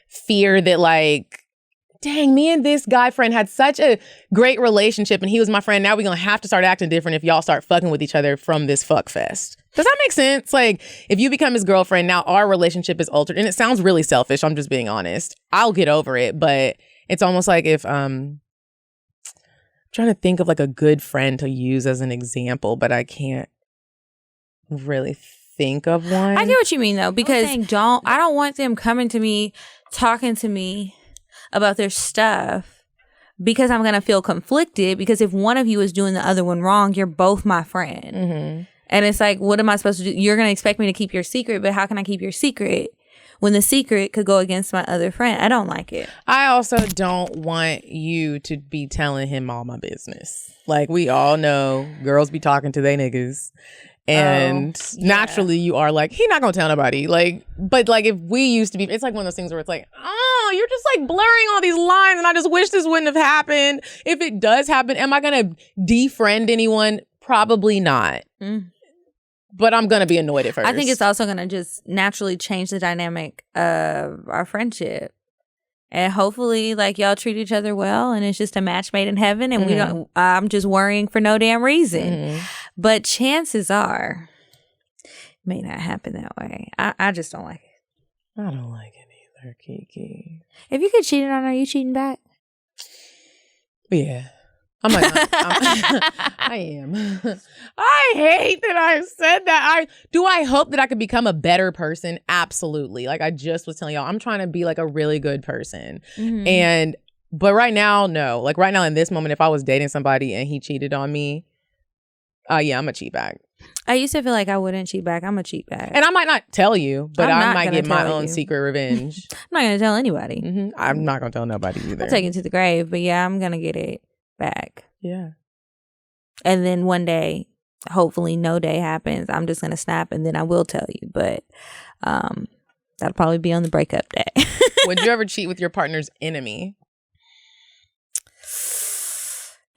fear that like, dang, me and this guy friend had such a great relationship and he was my friend. Now we're going to have to start acting different if y'all start fucking with each other from this fuck fest. Does that make sense? Like, if you become his girlfriend, now our relationship is altered. And it sounds really selfish. I'm just being honest. I'll get over it. But it's almost like if, I'm trying to think of like a good friend to use as an example, but I can't really think of one. I get what you mean though, because I don't want them coming to me, talking to me about their stuff, because I'm going to feel conflicted, because if one of you is doing the other one wrong, you're both my friend. And it's like, what am I supposed to do? You're going to expect me to keep your secret, but how can I keep your secret when the secret could go against my other friend? I don't like it. I also don't want you to be telling him all my business. Like, we all know girls be talking to they niggas. And naturally you are like, he not gonna tell nobody. Like, but like if we used to be, it's like one of those things where it's like, oh, you're just like blurring all these lines and I just wish this wouldn't have happened. If it does happen, am I gonna defriend anyone? Probably not. But I'm gonna be annoyed at first. I think it's also gonna just naturally change the dynamic of our friendship. And hopefully, like, y'all treat each other well, and it's just a match made in heaven, and we don't. I'm just worrying for no damn reason. But chances are, it may not happen that way. I just don't like it. I don't like it either, Kiki. If you get cheated on, are you cheating back? Yeah. I am. I hate that I said that. I hope that I could become a better person? Absolutely. Like I just was telling y'all, I'm trying to be like a really good person. But right now, no. Like right now in this moment, if I was dating somebody and he cheated on me, yeah, I'm a cheat back. I used to feel like I wouldn't cheat back. I'm a cheat back. And I might not tell you, but I might get my own secret revenge. I'm not going to tell anybody. I'm not going to tell nobody either. I'll take it to the grave, but yeah, I'm going to get it back. Yeah. And then one day, hopefully no day happens, I'm just gonna snap and then I will tell you. But that'll probably be on the breakup day. Would you ever cheat with your partner's enemy?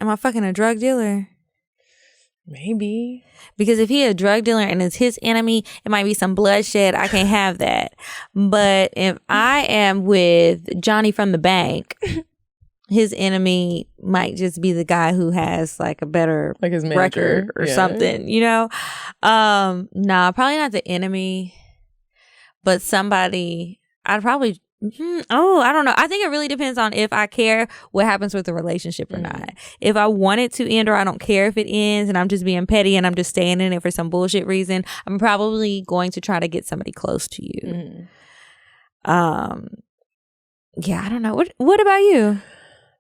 Am I fucking a drug dealer? Maybe. Because if he a drug dealer and it's his enemy, it might be some bloodshed. I can't have that. But if I am with Johnny from the bank, his enemy might just be the guy who has like a better like his record or something, you know? Nah, probably not the enemy, but somebody. I'd probably Oh, I don't know. I think it really depends on if I care what happens with the relationship or not. If I want it to end or I don't care if it ends and I'm just being petty and I'm just staying in it for some bullshit reason, I'm probably going to try to get somebody close to you. Yeah, I don't know. What about you?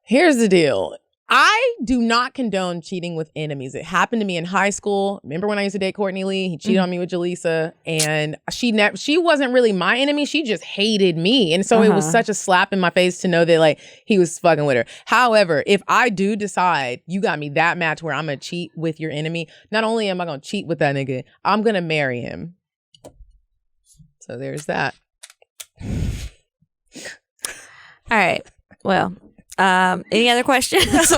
Here's the deal. I do not condone cheating with enemies. It happened to me in high school. Remember when I used to date Courtney Lee? He cheated on me with Jaleesa, and she wasn't really my enemy. She just hated me, and so it was such a slap in my face to know that like he was fucking with her. However, if I do decide you got me that match where I'm gonna cheat with your enemy, not only am I gonna cheat with that nigga, I'm gonna marry him. So there's that. All right. Well. Any other questions?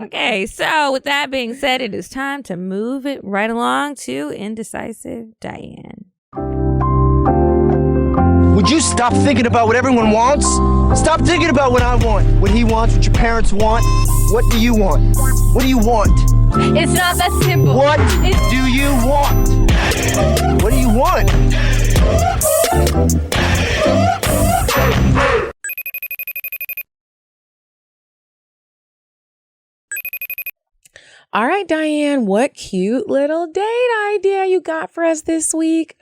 Okay, so with that being said, it is time to move it right along to Indecisive Diane. Would you stop thinking about what everyone wants? Stop thinking about what I want, what he wants, what your parents want. What do you want? What do you want? It's not that simple. What do you want? What do you want? All right, Diane, what cute little date idea you got for us this week?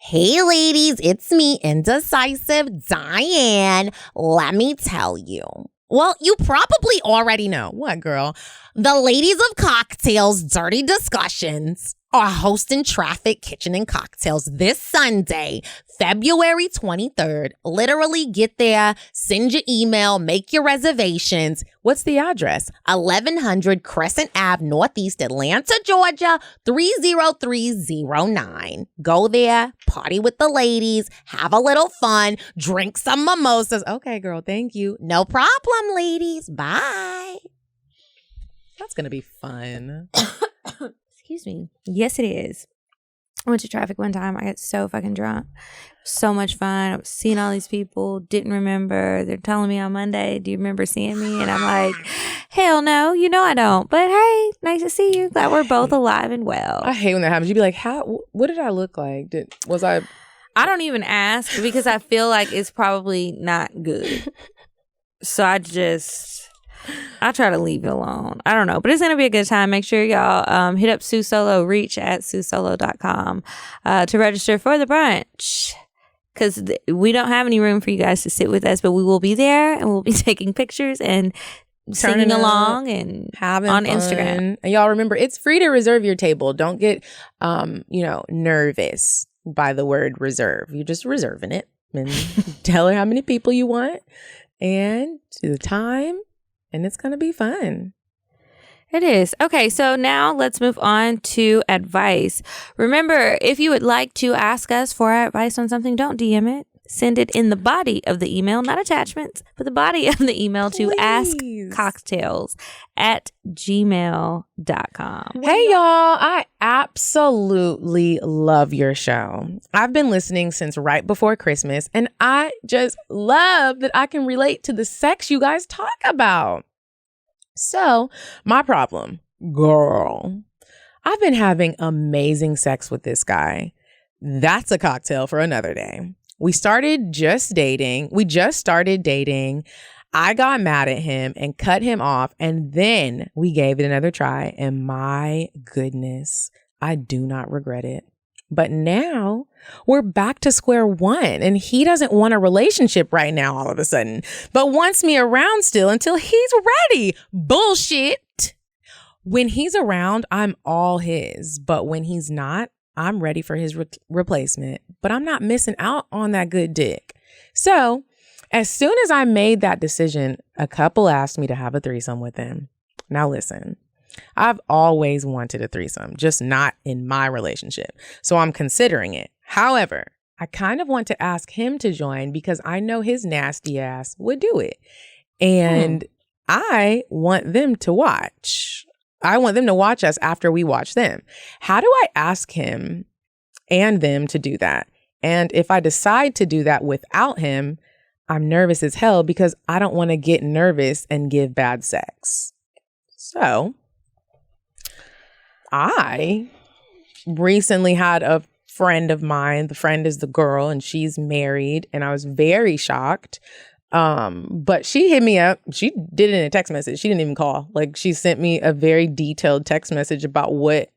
Hey, ladies, it's me, Indecisive Diane. Let me tell you. Well, you probably already know. What, girl? The ladies of CockTales Dirty Discussions are hosting Traffic Kitchen and Cocktails this Sunday, February 23rd. Literally get there, send your email, make your reservations. What's the address? 1100 Crescent Ave, Northeast Atlanta, Georgia, 30309. Go there, party with the ladies, have a little fun, drink some mimosas. Okay, girl, thank you. No problem, ladies. Bye. That's going to be fun. Excuse me. Yes, it is. I went to Traffic one time. I got so fucking drunk. So much fun. I was seeing all these people. Didn't remember. They're telling me on Monday, do you remember seeing me? And I'm like, hell no. You know I don't. But hey, nice to see you. Glad we're both alive and well. I hate when that happens. You'd be like, what did I look like? I don't even ask because I feel like it's probably not good. So I try to leave it alone. I don't know, but it's going to be a good time. Make sure y'all hit up Sue Solo, reach at SueSolo.com to register for the brunch. Because we don't have any room for you guys to sit with us, but we will be there and we'll be taking pictures and singing along and having on fun. Instagram. And y'all remember, it's free to reserve your table. Don't get, nervous by the word reserve. You're just reserving it and tell her how many people you want and the time. And it's going to be fun. It is. Okay, so now let's move on to advice. Remember, if you would like to ask us for our advice on something, don't DM it. Send it in the body of the email, not attachments, but the body of the email to askcocktails@gmail.com. Hey, y'all. I absolutely love your show. I've been listening since right before Christmas, and I just love that I can relate to the sex you guys talk about. So, my problem, girl, I've been having amazing sex with this guy. That's a cocktail for another day. We just started dating. I got mad at him and cut him off, and then we gave it another try, and my goodness, I do not regret it. But now we're back to square one, and he doesn't want a relationship right now all of a sudden, but wants me around still until he's ready. Bullshit. When he's around, I'm all his, but when he's not, I'm ready for his replacement, but I'm not missing out on that good dick. So as soon as I made that decision, a couple asked me to have a threesome with him. Now listen, I've always wanted a threesome, just not in my relationship. So I'm considering it. However, I kind of want to ask him to join because I know his nasty ass would do it. And I want them to watch. I want them to watch us after we watch them. How do I ask him and them to do that? And if I decide to do that without him, I'm nervous as hell because I don't want to get nervous and give bad sex. So I recently had a friend of mine. The friend is the girl and she's married, and I was very shocked. But she hit me up. She did it in a text message. She didn't even call. Like, she sent me a very detailed text message about what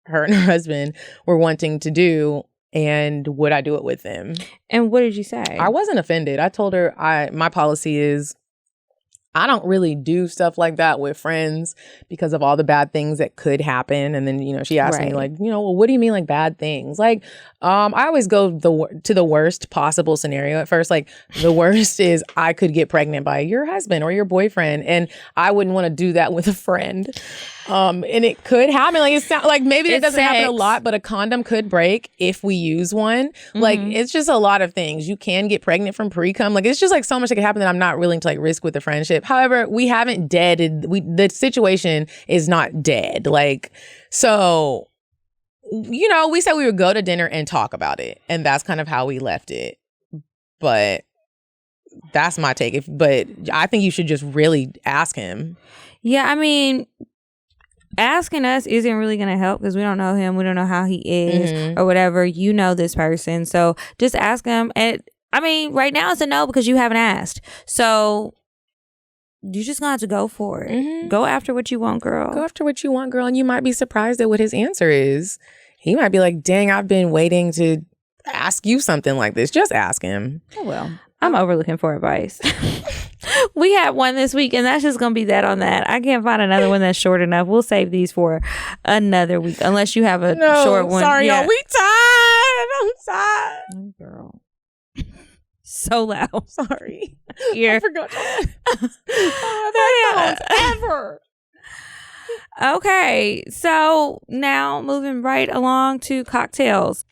her and her husband were wanting to do and would I do it with them. And what did you say? I wasn't offended. I told her my policy is I don't really do stuff like that with friends because of all the bad things that could happen. And then, she asked me like, well, what do you mean like bad things? Like, I always go to the worst possible scenario at first. Like, the worst is I could get pregnant by your husband or your boyfriend, and I wouldn't want to do that with a friend. And it could happen. Like, it's not like maybe it doesn't happen a lot, but a condom could break if we use one. Mm-hmm. Like, it's just a lot of things. You can get pregnant from pre-cum. Like, it's just like so much that could happen that I'm not willing to like risk with the friendship. However, we haven't deaded. The situation is not dead. Like, so, we said we would go to dinner and talk about it, and that's kind of how we left it. But that's my take. But I think you should just really ask him. Yeah, I mean, asking us isn't really going to help because we don't know him. We don't know how he is or whatever. You know this person. So just ask him. And I mean, right now it's a no because you haven't asked. So you just gonna have to go for it. Mm-hmm. Go after what you want, girl. Go after what you want, girl. And you might be surprised at what his answer is. He might be like, dang, I've been waiting to ask you something like this. Just ask him. Oh, well. I'm overlooking for advice. We had one this week, and that's just going to be that on that. I can't find another one that's short enough. We'll save these for another week, unless you have a short one. Sorry, y'all. We tired. I'm tired. Oh, girl. So loud. Sorry. Here. I forgot that. Ever. Okay, so now moving right along to CockTales.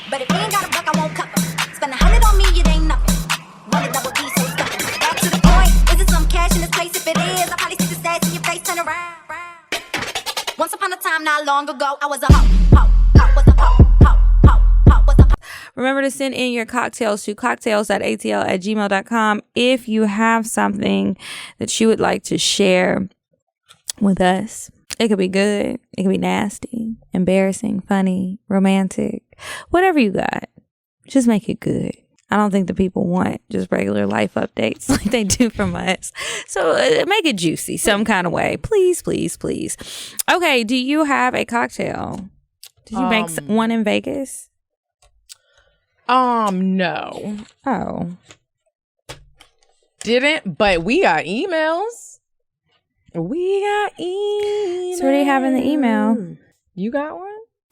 But if you ain't got a buck, I won't cover. Spend 100 on me, it ain't nothing. Run a double D, so stuffing. Back to the point. Is it some cash in this place? If it is, I'll probably see the stats in your face, turn around. Once upon a time, not long ago, I was a hoe, was a hoe, was a hoe. Remember to send in your cocktails to cocktails.atl@gmail.com if you have something that you would like to share with us. It could be good. It could be nasty, embarrassing, funny, romantic, whatever you got. Just make it good. I don't think the people want just regular life updates like they do from us. So make it juicy some kind of way. Please, please, please. Okay. Do you have a cocktail? Did you make one in Vegas? No. Oh. Didn't, but we got emails. We got emails. So what do you have in the email? You got one?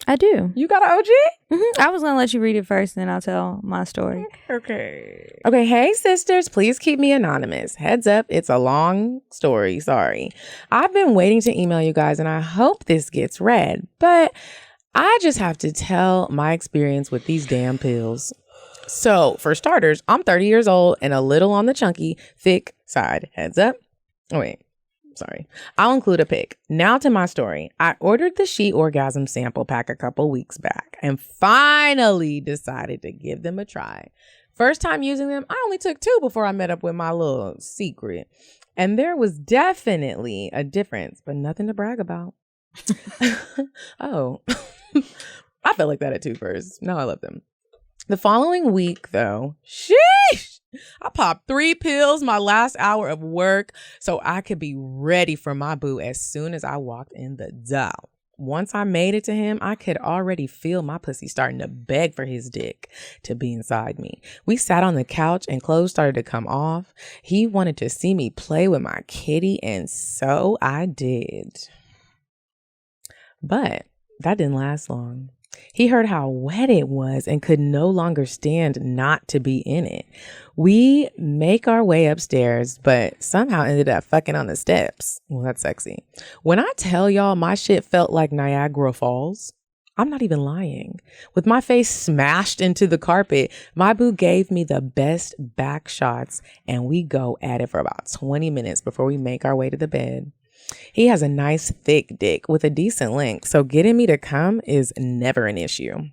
I do. You got an OG? Mm-hmm. I was going to let you read it first and then I'll tell my story. Okay. Hey, sisters, please keep me anonymous. Heads up, it's a long story. Sorry. I've been waiting to email you guys and I hope this gets read, but I just have to tell my experience with these damn pills. So, for starters, I'm 30 years old and a little on the chunky, thick side. Heads up. Oh, wait. Sorry. I'll include a pic. Now to my story. I ordered the She Orgasm sample pack a couple weeks back and finally decided to give them a try. First time using them, I only took 2 before I met up with my little secret. And there was definitely a difference, but nothing to brag about. Oh, I felt like that at 2 first. Now I love them. The following week, though, sheesh, I popped 3 pills my last hour of work so I could be ready for my boo as soon as I walked in the door. Once I made it to him, I could already feel my pussy starting to beg for his dick to be inside me. We sat on the couch and clothes started to come off. He wanted to see me play with my kitty, and so I did. But that didn't last long. He heard how wet it was and could no longer stand not to be in it. We make our way upstairs, but somehow ended up fucking on the steps. Well, that's sexy. When I tell y'all my shit felt like Niagara Falls, I'm not even lying. With my face smashed into the carpet, my boo gave me the best back shots, and we go at it for about 20 minutes before we make our way to the bed. He has a nice thick dick with a decent length, so getting me to come is never an issue.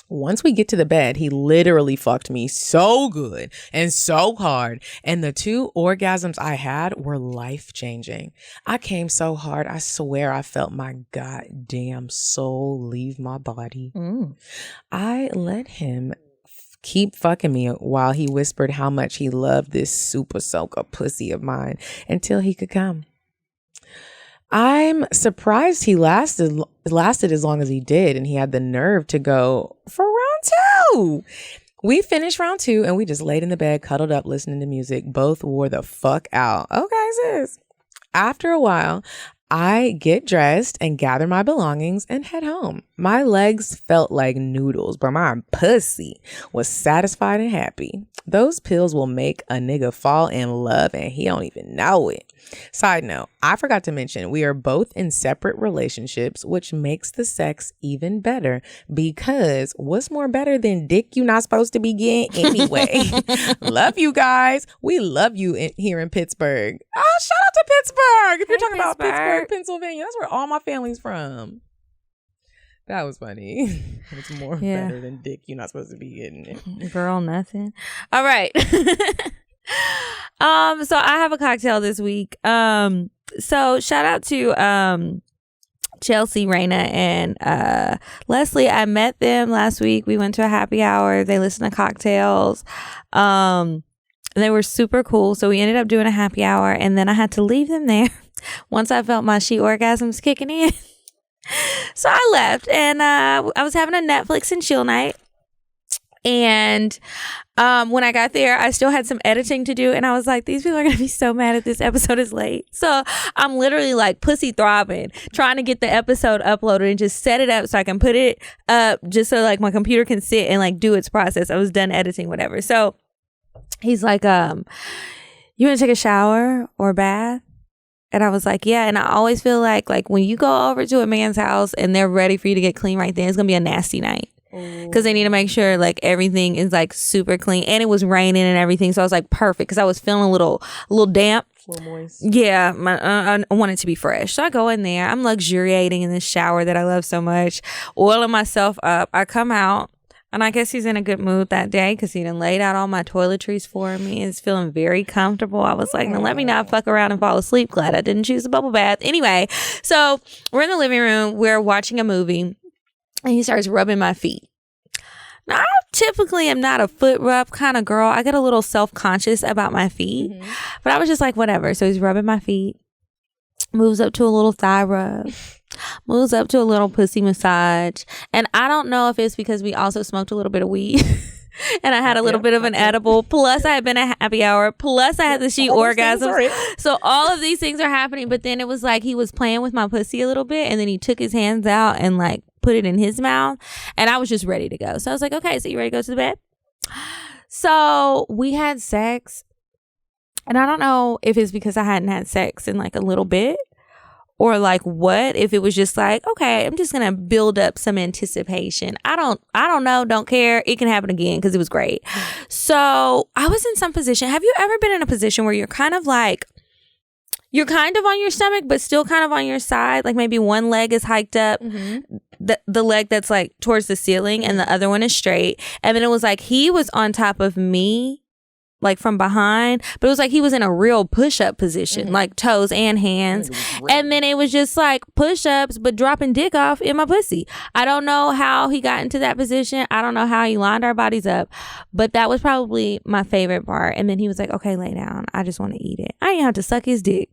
Once we get to the bed, he literally fucked me so good and so hard. And the 2 orgasms I had were life-changing. I came so hard, I swear I felt my goddamn soul leave my body. I let him keep fucking me while he whispered how much he loved this super soaker pussy of mine until he could come. I'm surprised he lasted as long as he did, and he had the nerve to go for round 2. We finished round 2 and we just laid in the bed, cuddled up, listening to music. Both wore the fuck out. Okay, sis. After a while, I get dressed and gather my belongings and head home. My legs felt like noodles, but my pussy was satisfied and happy. Those pills will make a nigga fall in love and he don't even know it. Side note, I forgot to mention we are both in separate relationships, which makes the sex even better because what's more better than dick you not supposed to be getting anyway? Love you guys. We love you here in Pittsburgh. Oh, shout out to Pittsburgh. If you're talking about Pittsburgh, Pennsylvania, that's where all my family's from. That was funny. It's more better than dick you're not supposed to be getting it. Girl, nothing. All right. So I have a cocktail this week. So shout out to Chelsea, Raina, and Leslie. I met them last week. We went to a happy hour. They listened to CockTales. They were super cool. So we ended up doing a happy hour, and then I had to leave them there once I felt my she orgasms kicking in. So I left, and I was having a Netflix and chill night. And when I got there, I still had some editing to do. And I was like, these people are going to be so mad if this episode is late. So I'm literally like pussy throbbing, trying to get the episode uploaded and just set it up so I can put it up just so like my computer can sit and like do its process. I was done editing, whatever. So he's like, you want to take a shower or a bath? And I was like, yeah. And I always feel like when you go over to a man's house and they're ready for you to get clean right then, it's going to be a nasty night. Because they need to make sure like everything is like super clean. And it was raining and everything. So I was like, perfect. Because I was feeling a little damp. A little moist. Yeah. I want it to be fresh. So I go in there. I'm luxuriating in this shower that I love so much. Oiling myself up. I come out. And I guess he's in a good mood that day because he done laid out all my toiletries for me. It's feeling very comfortable. I was like, now let me not fuck around and fall asleep. Glad I didn't choose a bubble bath. Anyway, so we're in the living room. We're watching a movie. And he starts rubbing my feet. Now, I typically am not a foot rub kind of girl. I get a little self-conscious about my feet. But I was just like, whatever. So he's rubbing my feet. Moves up to a little thigh rub. Moves up to a little pussy massage. And I don't know if it's because we also smoked a little bit of weed. And I had a little bit of an edible. Plus, I had been at happy hour. Plus, I had the she orgasms. So all of these things are happening. But then it was like he was playing with my pussy a little bit. And then he took his hands out and like put it in his mouth. And I was just ready to go. So I was like, okay, so you ready to go to the bed? So we had sex. And I don't know if it's because I hadn't had sex in like a little bit. Or like what if it was just like, okay, I'm just gonna build up some anticipation. I don't know, don't care. It can happen again because it was great. So I was in some position. Have you ever been in a position where you're kind of on your stomach but still kind of on your side? Like maybe one leg is hiked up, the leg that's like towards the ceiling, and the other one is straight. And then it was like he was on top of me, like from behind, but it was like he was in a real push-up position, like toes and hands. And then it was just like push-ups but dropping dick off in my pussy. I don't know how he got into that position. I don't know how he lined our bodies up, but that was probably my favorite part. And then he was like, okay, lay down, I just want to eat it. I didn't have to suck his dick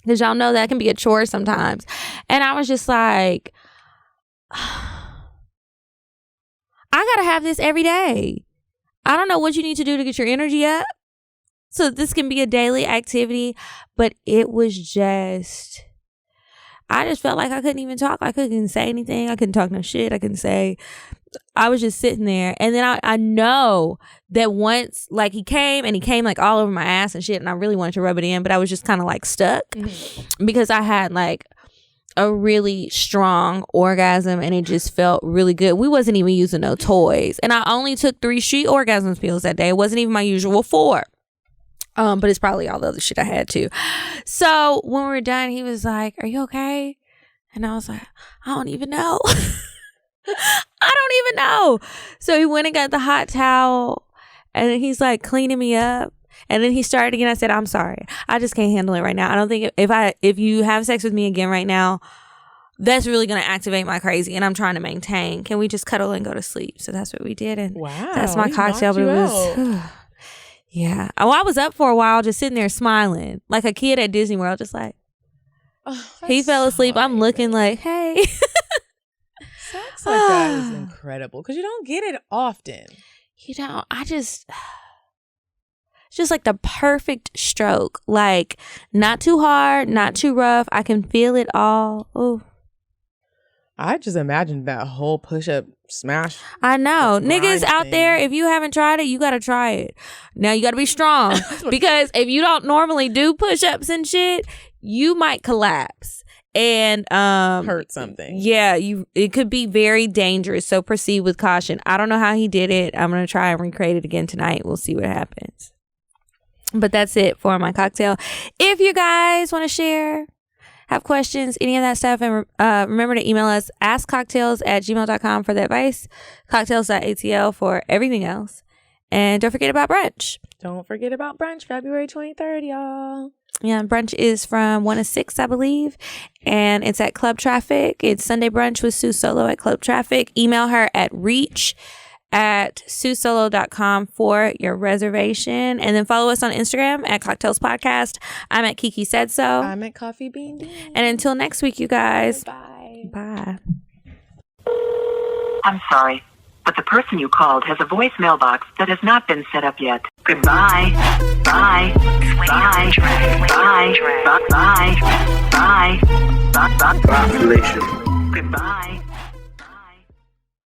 because y'all know that can be a chore sometimes. And I was just like, I gotta have this every day. I don't know what you need to do to get your energy up so this can be a daily activity, but it was just, I just felt like I couldn't even talk. I couldn't say anything. I couldn't talk no shit. I was just sitting there. And then I know that once like he came like all over my ass and shit, and I really wanted to rub it in, but I was just kind of like stuck because I had like a really strong orgasm and it just felt really good. We wasn't even using no toys, and I only took 3 she orgasm pills that day. It wasn't even my usual 4, but it's probably all the other shit I had too. So when we were done, he was like, are you okay? And I was like, I don't even know. I don't even know. So he went and got the hot towel, and then he's like cleaning me up. And then he started again. I said, I'm sorry. I just can't handle it right now. I don't think if you have sex with me again right now, that's really going to activate my crazy. And I'm trying to maintain. Can we just cuddle and go to sleep? So that's what we did. And that's my cocktail. But it was, yeah. Oh, I was up for a while just sitting there smiling like a kid at Disney World, just like, he fell asleep. I'm looking like, hey. Sex like that is incredible because you don't get it often. You know, it's just like the perfect stroke. Like, not too hard, not too rough. I can feel it all. Ooh. I just imagined that whole push-up smash. I know. Niggas out there, if you haven't tried it, you got to try it. Now, you got to be strong. Because if you don't normally do push-ups and shit, you might collapse. And hurt something. Yeah, it could be very dangerous. So proceed with caution. I don't know how he did it. I'm going to try and recreate it again tonight. We'll see what happens. But that's it for my cocktail. If you guys want to share, have questions, any of that stuff, and remember to email us, askcocktails@gmail.com for the advice, cocktails.atl for everything else. And don't forget about brunch. Don't forget about brunch, February 23rd, y'all. Yeah, brunch is from 1 to 6, I believe. And it's at Club Traffic. It's Sunday brunch with Sue Solo at Club Traffic. Email her at reach@susolo.com for your reservation. And then follow us on Instagram at Cocktails Podcast. I'm at Kiki Said So. I'm at Coffee Bean Bean. And until next week, you guys. Bye. Bye. I'm sorry, but the person you called has a voicemail box that has not been set up yet. Goodbye. Bye. Bye. Bye. Bye. Bye. Bye. Bye. Bye. Goodbye.